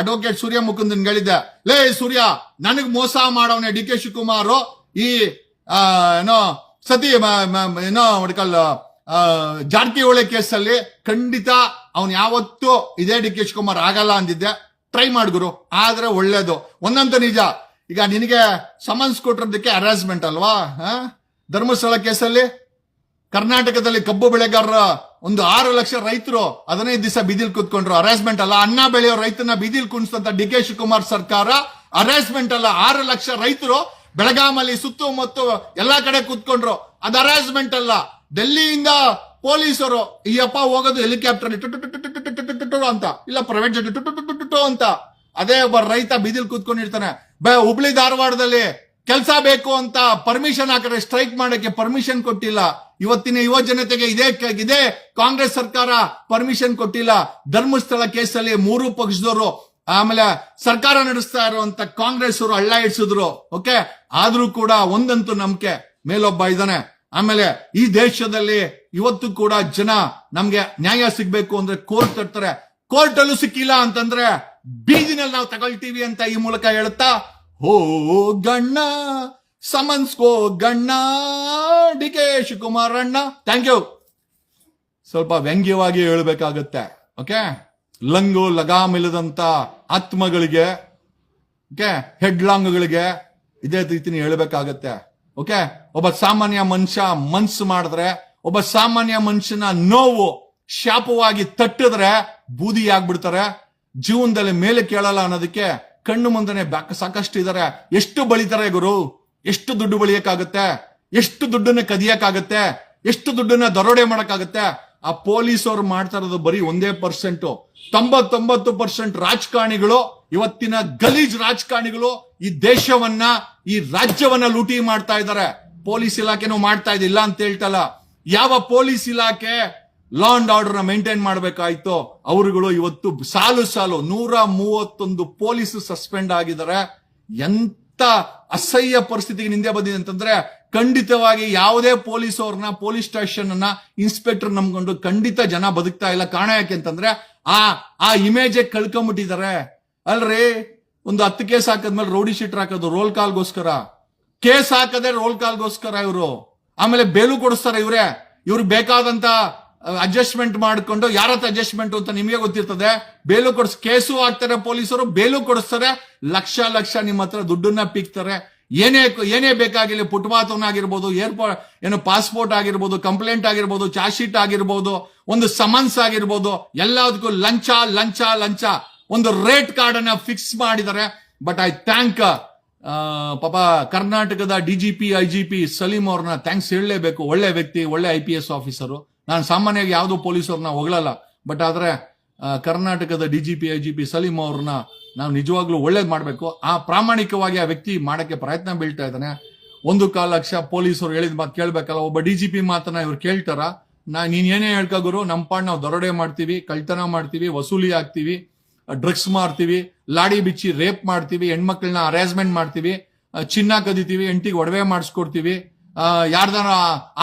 ಅಡ್ವೊಕೇಟ್ ಸೂರ್ಯ ಮುಕುಂದನ್ ಹೇಳಿದ್ದೆ, ಲೇ ಸೂರ್ಯ, ನನಗ್ ಮೋಸ ಮಾಡವನೆ ಡಿ ಕೆ ಶಿವಕುಮಾರ್. ಈ ಜಾರಕಿಹೊಳಿ ಕೇಸಲ್ಲಿ ಖಂಡಿತ ಅವನ್ ಯಾವತ್ತೂ ಇದೇ ಡಿ ಕೆ ಶಿವಕುಮಾರ್ ಆಗಲ್ಲ ಅಂದಿದ್ದೆ. ಟ್ರೈ ಮಾಡ್ಗುರು, ಆದ್ರೆ ಒಳ್ಳೇದು. ಒಂದಂತೂ ನಿಜ, ಈಗ ನಿನಗೆ ಸಮನ್ಸ್ ಕೊಟ್ಟಿರೋದಕ್ಕೆ ಹರಾಸ್ಮೆಂಟ್ ಅಲ್ವಾ? ಧರ್ಮಸ್ಥಳ ಕೇಸಲ್ಲಿ ಕರ್ನಾಟಕದಲ್ಲಿ ಕಬ್ಬು ಬೆಳೆಗಾರರ ಒಂದು 6 ಲಕ್ಷ ರೈತರು 15 ದಿವಸ ಬೀದಿಲ್ ಕೂತ್ಕೊಂಡ್ರು. ಹರಾಸ್ಮೆಂಟ್ ಅಲ್ಲ. ಅನ್ನ ಬೆಳೆಯೋ ರೈತನ ಬೀದಿಲ್ ಕುಣಿಸ್ತಂತ ಡಿ ಕೆ ಶಿವಕುಮಾರ್ ಸರ್ಕಾರ ಹರಾಸ್ಮೆಂಟ್ ಅಲ್ಲ. 6 ಲಕ್ಷ ರೈತರು ಬೆಳಗಾಮಲ್ಲಿ ಸುತ್ತಮುತ್ತ ಎಲ್ಲಾ ಕಡೆ ಕೂತ್ಕೊಂಡ್ರು. ಅದು ಹರಾಸ್ಮೆಂಟ್ ಅಲ್ಲ. ಡೆಲ್ಲಿಯಿಂದ ಪೊಲೀಸರು ಈಯಪ್ಪ ಹೋಗೋದು ಹೆಲಿಕಾಪ್ಟರ್ ಅಂತ, ಇಲ್ಲ ಪ್ರೈವೇಟ್ ಜೆಟ್ ಅಂತ. ಅದೇ ಒಬ್ಬ ರೈತ ಬೀದಿಲ್ ಕೂತ್ಕೊಂಡಿರ್ತಾನೆ. ಹುಬ್ಳಿ ಧಾರವಾಡದಲ್ಲಿ ಕೆಲಸ ಬೇಕು ಅಂತ ಪರ್ಮಿಷನ್ ಹಾಕಿದ್ರೆ ಸ್ಟ್ರೈಕ್ ಮಾಡಕ್ಕೆ ಪರ್ಮಿಷನ್ ಕೊಟ್ಟಿಲ್ಲ. ಇವತ್ತಿನ ಯುವ ಜನತೆಗೆ ಇದೇ ಕಾಂಗ್ರೆಸ್ ಸರ್ಕಾರ ಪರ್ಮಿಷನ್ ಕೊಟ್ಟಿಲ್ಲ. ಧರ್ಮಸ್ಥಳ ಕೇಸಲ್ಲಿ 3 ಪಕ್ಷದವರು ಆಮೇಲೆ ಸರ್ಕಾರ ನಡೆಸ್ತಾ ಇರುವಂತ ಕಾಂಗ್ರೆಸ್ ಅವರು ಹಳ್ಳ ಇಡ್ಸಿದ್ರು. ಓಕೆ, ಆದ್ರೂ ಕೂಡ ಒಂದಂತೂ ನಂಬಿಕೆ, ಮೇಲೊಬ್ಬ ಇದ್ದಾನೆ. ಆಮೇಲೆ ಈ ದೇಶದಲ್ಲಿ ಇವತ್ತು ಕೂಡ ಜನ ನಮ್ಗೆ ನ್ಯಾಯ ಸಿಗ್ಬೇಕು ಅಂದ್ರೆ ಕೋರ್ಟ್ ತರ್ತಾರೆ. ಕೋರ್ಟ್ ಅಲ್ಲೂ ಸಿಕ್ಕಿಲ್ಲ ಅಂತಂದ್ರೆ ಬೀದಿನಲ್ಲಿ ನಾವು ತಗೊಳ್ತೀವಿ ಅಂತ ಈ ಮೂಲಕ ಹೇಳುತ್ತಾ, ಹೋ ಗಣ್ಣ ಸಮನ್ಸ್ಕೋ ಗಣ್ಣ ಡಿ ಕೆ ಶಿವಕುಮಾರ್ ಅಣ್ಣ. Thank you. ಸ್ವಲ್ಪ ವ್ಯಂಗ್ಯವಾಗಿ ಹೇಳ್ಬೇಕಾಗತ್ತೆ. ಓಕೆ, ಲಂಗು ಲಗಾಮಿಲ್ಲದಂತ ಆತ್ಮಗಳಿಗೆ, ಓಕೆ, ಹೆಡ್ಲಾಂಗ್ಗಳಿಗೆ ಇದೇ ರೀತಿನಿ ಹೇಳ್ಬೇಕಾಗತ್ತೆ. ಓಕೆ, ಒಬ್ಬ ಸಾಮಾನ್ಯ ಮನುಷ್ಯ ಮನ್ಸು ಮಾಡಿದ್ರೆ, ಒಬ್ಬ ಸಾಮಾನ್ಯ ಮನುಷ್ಯನ ನೋವು ಶಾಪವಾಗಿ ತಟ್ಟಿದ್ರೆ ಬೂದಿ ಆಗ್ಬಿಡ್ತಾರೆ. ಜೀವನದಲ್ಲಿ ಮೇಲೆ ಕೇಳಲ್ಲ ಅನ್ನೋದಕ್ಕೆ ಕಣ್ಣು ಮುಂದನೆ ಸಾಕಷ್ಟು ಇದಾರೆ. ಎಷ್ಟು ಬಳಿತಾರೆ ಗುರು? ಎಷ್ಟು ದುಡ್ಡು ಬಳಿಯಕ್ಕಾಗತ್ತೆ? ಎಷ್ಟು ದುಡ್ಡನ್ನ ಕದಿಯಕ್ಕಾಗತ್ತೆ? ಎಷ್ಟು ದುಡ್ಡನ್ನ ದರೋಡೆ ಮಾಡಕ್ಕಾಗತ್ತೆ? ಆ ಪೊಲೀಸ್ ಅವ್ರು ಮಾಡ್ತಾ ಇರೋದು ಬರೀ 1%. 99% ರಾಜಕಾರಣಿಗಳು, ಇವತ್ತಿನ ಗಲೀಜ್ ರಾಜಕಾರಣಿಗಳು ಈ ದೇಶವನ್ನ, ಈ ರಾಜ್ಯವನ್ನ ಲೂಟಿ ಮಾಡ್ತಾ ಇದ್ದಾರೆ. ಪೊಲೀಸ್ ಇಲಾಖೆನೂ ಮಾಡ್ತಾ ಇದಿಲ್ಲ ಅಂತ ಹೇಳ್ತಲ್ಲ. ಯಾವ ಪೊಲೀಸ್ ಇಲಾಖೆ ಲಾ ಅಂಡ್ ಆರ್ಡರ್ ನ ಮೇಂಟೈನ್ ಮಾಡಬೇಕಾಯ್ತು, ಅವರುಗಳು ಇವತ್ತು ಸಾಲು 131 ಪೊಲೀಸ್ ಸಸ್ಪೆಂಡ್ ಆಗಿದ್ದಾರೆ. ಎಂತ ಅಸಹ್ಯ ಪರಿಸ್ಥಿತಿಗೆ ನಿಂದೆ ಬಂದಿದೆ ಅಂತಂದ್ರೆ, ಖಂಡಿತವಾಗಿ ಯಾವುದೇ ಪೊಲೀಸ್ ಅವ್ರನ್ನ, ಪೊಲೀಸ್ ಸ್ಟೇಷನ್ ಅನ್ನ ಇನ್ಸ್ಪೆಕ್ಟರ್ ನಂಬ್ಕೊಂಡು ಖಂಡಿತ ಜನ ಬದುಕ್ತಾ ಇಲ್ಲ. ಕಾರಣ ಯಾಕೆ ಅಂತಂದ್ರೆ ಆ ಇಮೇಜ್ ಕಳ್ಕೊಂಡ್ಬಿಟ್ಟಿದ್ದಾರೆ. ಅಲ್ರಿ, ಒಂದು 10 ಕೇಸ್ ಹಾಕದ್ಮೇಲೆ ರೌಡಿ ಶೀಟರ್ ಹಾಕೋದು ರೋಲ್ ಕಾಲ್ಗೋಸ್ಕರ, ಕೇಸ್ ಹಾಕದೆ ರೋಲ್ ಕಾಲ್ಗೋಸ್ಕರ ಇವರು. ಆಮೇಲೆ ಬೇಲು ಕೊಡಿಸ್ತಾರೆ ಇವ್ರು ಬೇಕಾದಂತ ಅಡ್ಜಸ್ಟ್ಮೆಂಟ್ ಮಾಡ್ಕೊಂಡು, ಯಾರ ಹತ್ರ ಅಡ್ಜಸ್ಟ್ಮೆಂಟ್ ಅಂತ ನಿಮಗೆ ಗೊತ್ತಿರ್ತದೆ. ಬೇಲು ಕೇಸು ಹಾಕ್ತಾರೆ ಪೊಲೀಸರು, ಬೇಲು ಕೊಡಿಸ್ತಾರೆ, ಲಕ್ಷ ನಿಮ್ಮ ಹತ್ರ ದುಡ್ಡನ್ನ ಪೀಕ್ತಾರೆ. ಏನೇ ಬೇಕಾಗಿಲ್ಲ, ಫುಟ್ಪಾತ್ ಆಗಿರ್ಬೋದು, ಏರ್ಪೋರ್ಟ್ ಪಾಸ್ಪೋರ್ಟ್ ಆಗಿರ್ಬೋದು, ಕಂಪ್ಲೇಂಟ್ ಆಗಿರ್ಬೋದು, ಚಾರ್ಜ್ ಶೀಟ್ ಆಗಿರ್ಬೋದು, ಒಂದು ಸಮನ್ಸ್ ಆಗಿರ್ಬೋದು, ಎಲ್ಲದಕ್ಕೂ ಲಂಚ. ಒಂದು ರೇಟ್ ಕಾರ್ಡ್ ಅನ್ನ ಫಿಕ್ಸ್ ಮಾಡಿದ್ದಾರೆ. ಬಟ್ ಐ ಥ್ಯಾಂಕ್ ಪಾಪ ಕರ್ನಾಟಕದ DGP IGP ಸಲೀಂ ಅವ್ರನ್ನ ಥ್ಯಾಂಕ್ಸ್ ಹೇಳಲೇಬೇಕು. ಒಳ್ಳೆ ವ್ಯಕ್ತಿ, ಒಳ್ಳೆ IPS ಆಫೀಸರು. ನಾನು ಸಾಮಾನ್ಯವಾಗಿ ಯಾವ್ದು ಪೊಲೀಸವ್ರನ್ನ ಹೊಗಳಲ್ಲ, ಬಟ್ ಆದ್ರೆ ಕರ್ನಾಟಕದ DGP IGP ಸಲೀಂ ಅವ್ರನ್ನ ನಾವು ನಿಜವಾಗ್ಲೂ ಒಳ್ಳೇದ್ ಮಾಡ್ಬೇಕು. ಆ ಪ್ರಾಮಾಣಿಕವಾಗಿ ಆ ವ್ಯಕ್ತಿ ಮಾಡಕ್ಕೆ ಪ್ರಯತ್ನ ಬೀಳ್ತಾ ಇದ್ದಾನೆ. 1.25 ಲಕ್ಷ ಪೊಲೀಸರು ಹೇಳಿದ ಮಾತು ಕೇಳ್ಬೇಕಲ್ಲ. ಒಬ್ಬ DGP ಮಾತನ್ನ ಇವ್ರು ಕೇಳ್ತಾರ? ನೀನ್ ಏನೇ ಹೇಳ್ಕೊಗುರು, ನಮ್ಮ ಪಾಡ್ ನಾವು ದರೋಡೆ ಮಾಡ್ತೀವಿ, ಕಳ್ತನ ಮಾಡ್ತೀವಿ, ವಸೂಲಿ ಆಗ್ತೀವಿ, ಡ್ರಗ್ಸ್ ಮಾರ್ತೀವಿ, ಲಾಡಿ ಬಿಚ್ಚಿ ರೇಪ್ ಮಾಡ್ತೀವಿ, ಹೆಣ್ಮಕ್ಳನ್ನ ಹರಾಸ್ಮೆಂಟ್ ಮಾಡ್ತೀವಿ, ಚಿನ್ನ ಕದಿತೀವಿ, ಹೆಂಡತಿಗೆ ಒಡವೆ ಮಾಡಿಸ್ಕೊಡ್ತೀವಿ, ಯಾರ್ದಾರ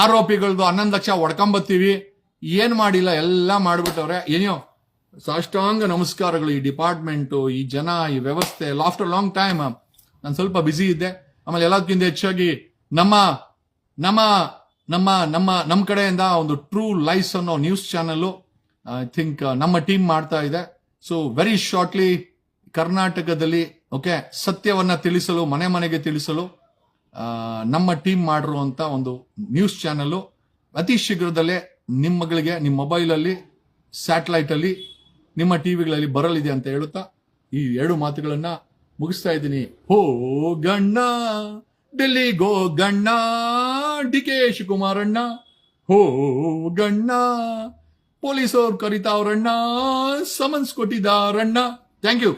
ಆರೋಪಿಗಳದ್ದು 11 ಲಕ್ಷ ಹೊಡ್ಕೊಂಬತ್ತೀವಿ. ಏನ್ ಮಾಡಿಲ್ಲ, ಎಲ್ಲ ಮಾಡ್ಬಿಟ್ಟವ್ರೆ. ಏನೋ ಸಾಷ್ಟಾಂಗ ನಮಸ್ಕಾರಗಳು ಈ ಡಿಪಾರ್ಟ್ಮೆಂಟ್, ಈ ಜನ, ಈ ವ್ಯವಸ್ಥೆ. ಆಫ್ಟರ್ ಲಾಂಗ್ ಟೈಮ್ ನಾನು ಸ್ವಲ್ಪ ಬಿಸಿ ಇದ್ದೆ. ಆಮೇಲೆ ಎಲ್ಲದಕ್ಕಿಂತ ಹೆಚ್ಚಾಗಿ ನಮ್ಮ ಕಡೆಯಿಂದ ಒಂದು ಟ್ರೂ ಲೈಫ್ಸ್ ಅನ್ನೋ ನ್ಯೂಸ್ ಚಾನೆಲ್ ಐ ಥಿಂಕ್ ನಮ್ಮ ಟೀಮ್ ಮಾಡ್ತಾ ಇದೆ. ಸೊ ವೆರಿ ಶಾರ್ಟ್ಲಿ ಕರ್ನಾಟಕದಲ್ಲಿ ಓಕೆ ಸತ್ಯವನ್ನ ತಿಳಿಸಲು, ಮನೆಗೆ ತಿಳಿಸಲು ನಮ್ಮ ಟೀಮ್ ಮಾಡಿರುವಂತ ಒಂದು ನ್ಯೂಸ್ ಚಾನೆಲ್ ಅತಿ ಶೀಘ್ರದಲ್ಲೇ ನಿಮ್ಮಗಳಿಗೆ, ನಿಮ್ಮ ಮೊಬೈಲಲ್ಲಿ, ಸ್ಯಾಟಲೈಟ್ ಅಲ್ಲಿ, ನಿಮ್ಮ ಟಿವಿಗಳಲ್ಲಿ ಬರಲಿದೆ ಅಂತ ಹೇಳುತ್ತಾ ಈ 2 ಮಾತುಗಳನ್ನ ಮುಗಿಸ್ತಾ ಇದ್ದೀನಿ. ಹೋಗಣ್ಣ ಡೆಲ್ಲಿಗೋ ಗಣ್ಣ DK ಶಿವಕುಮಾರಣ್ಣ, ಹೋಗಣ್ಣ ಪೊಲೀಸವ್ರು ಕರಿತಾವ್ರಣ್ಣ, ಸಮನ್ಸ್ ಕೊಟ್ಟಿದ್ದಾರಣ್ಣ. Thank you.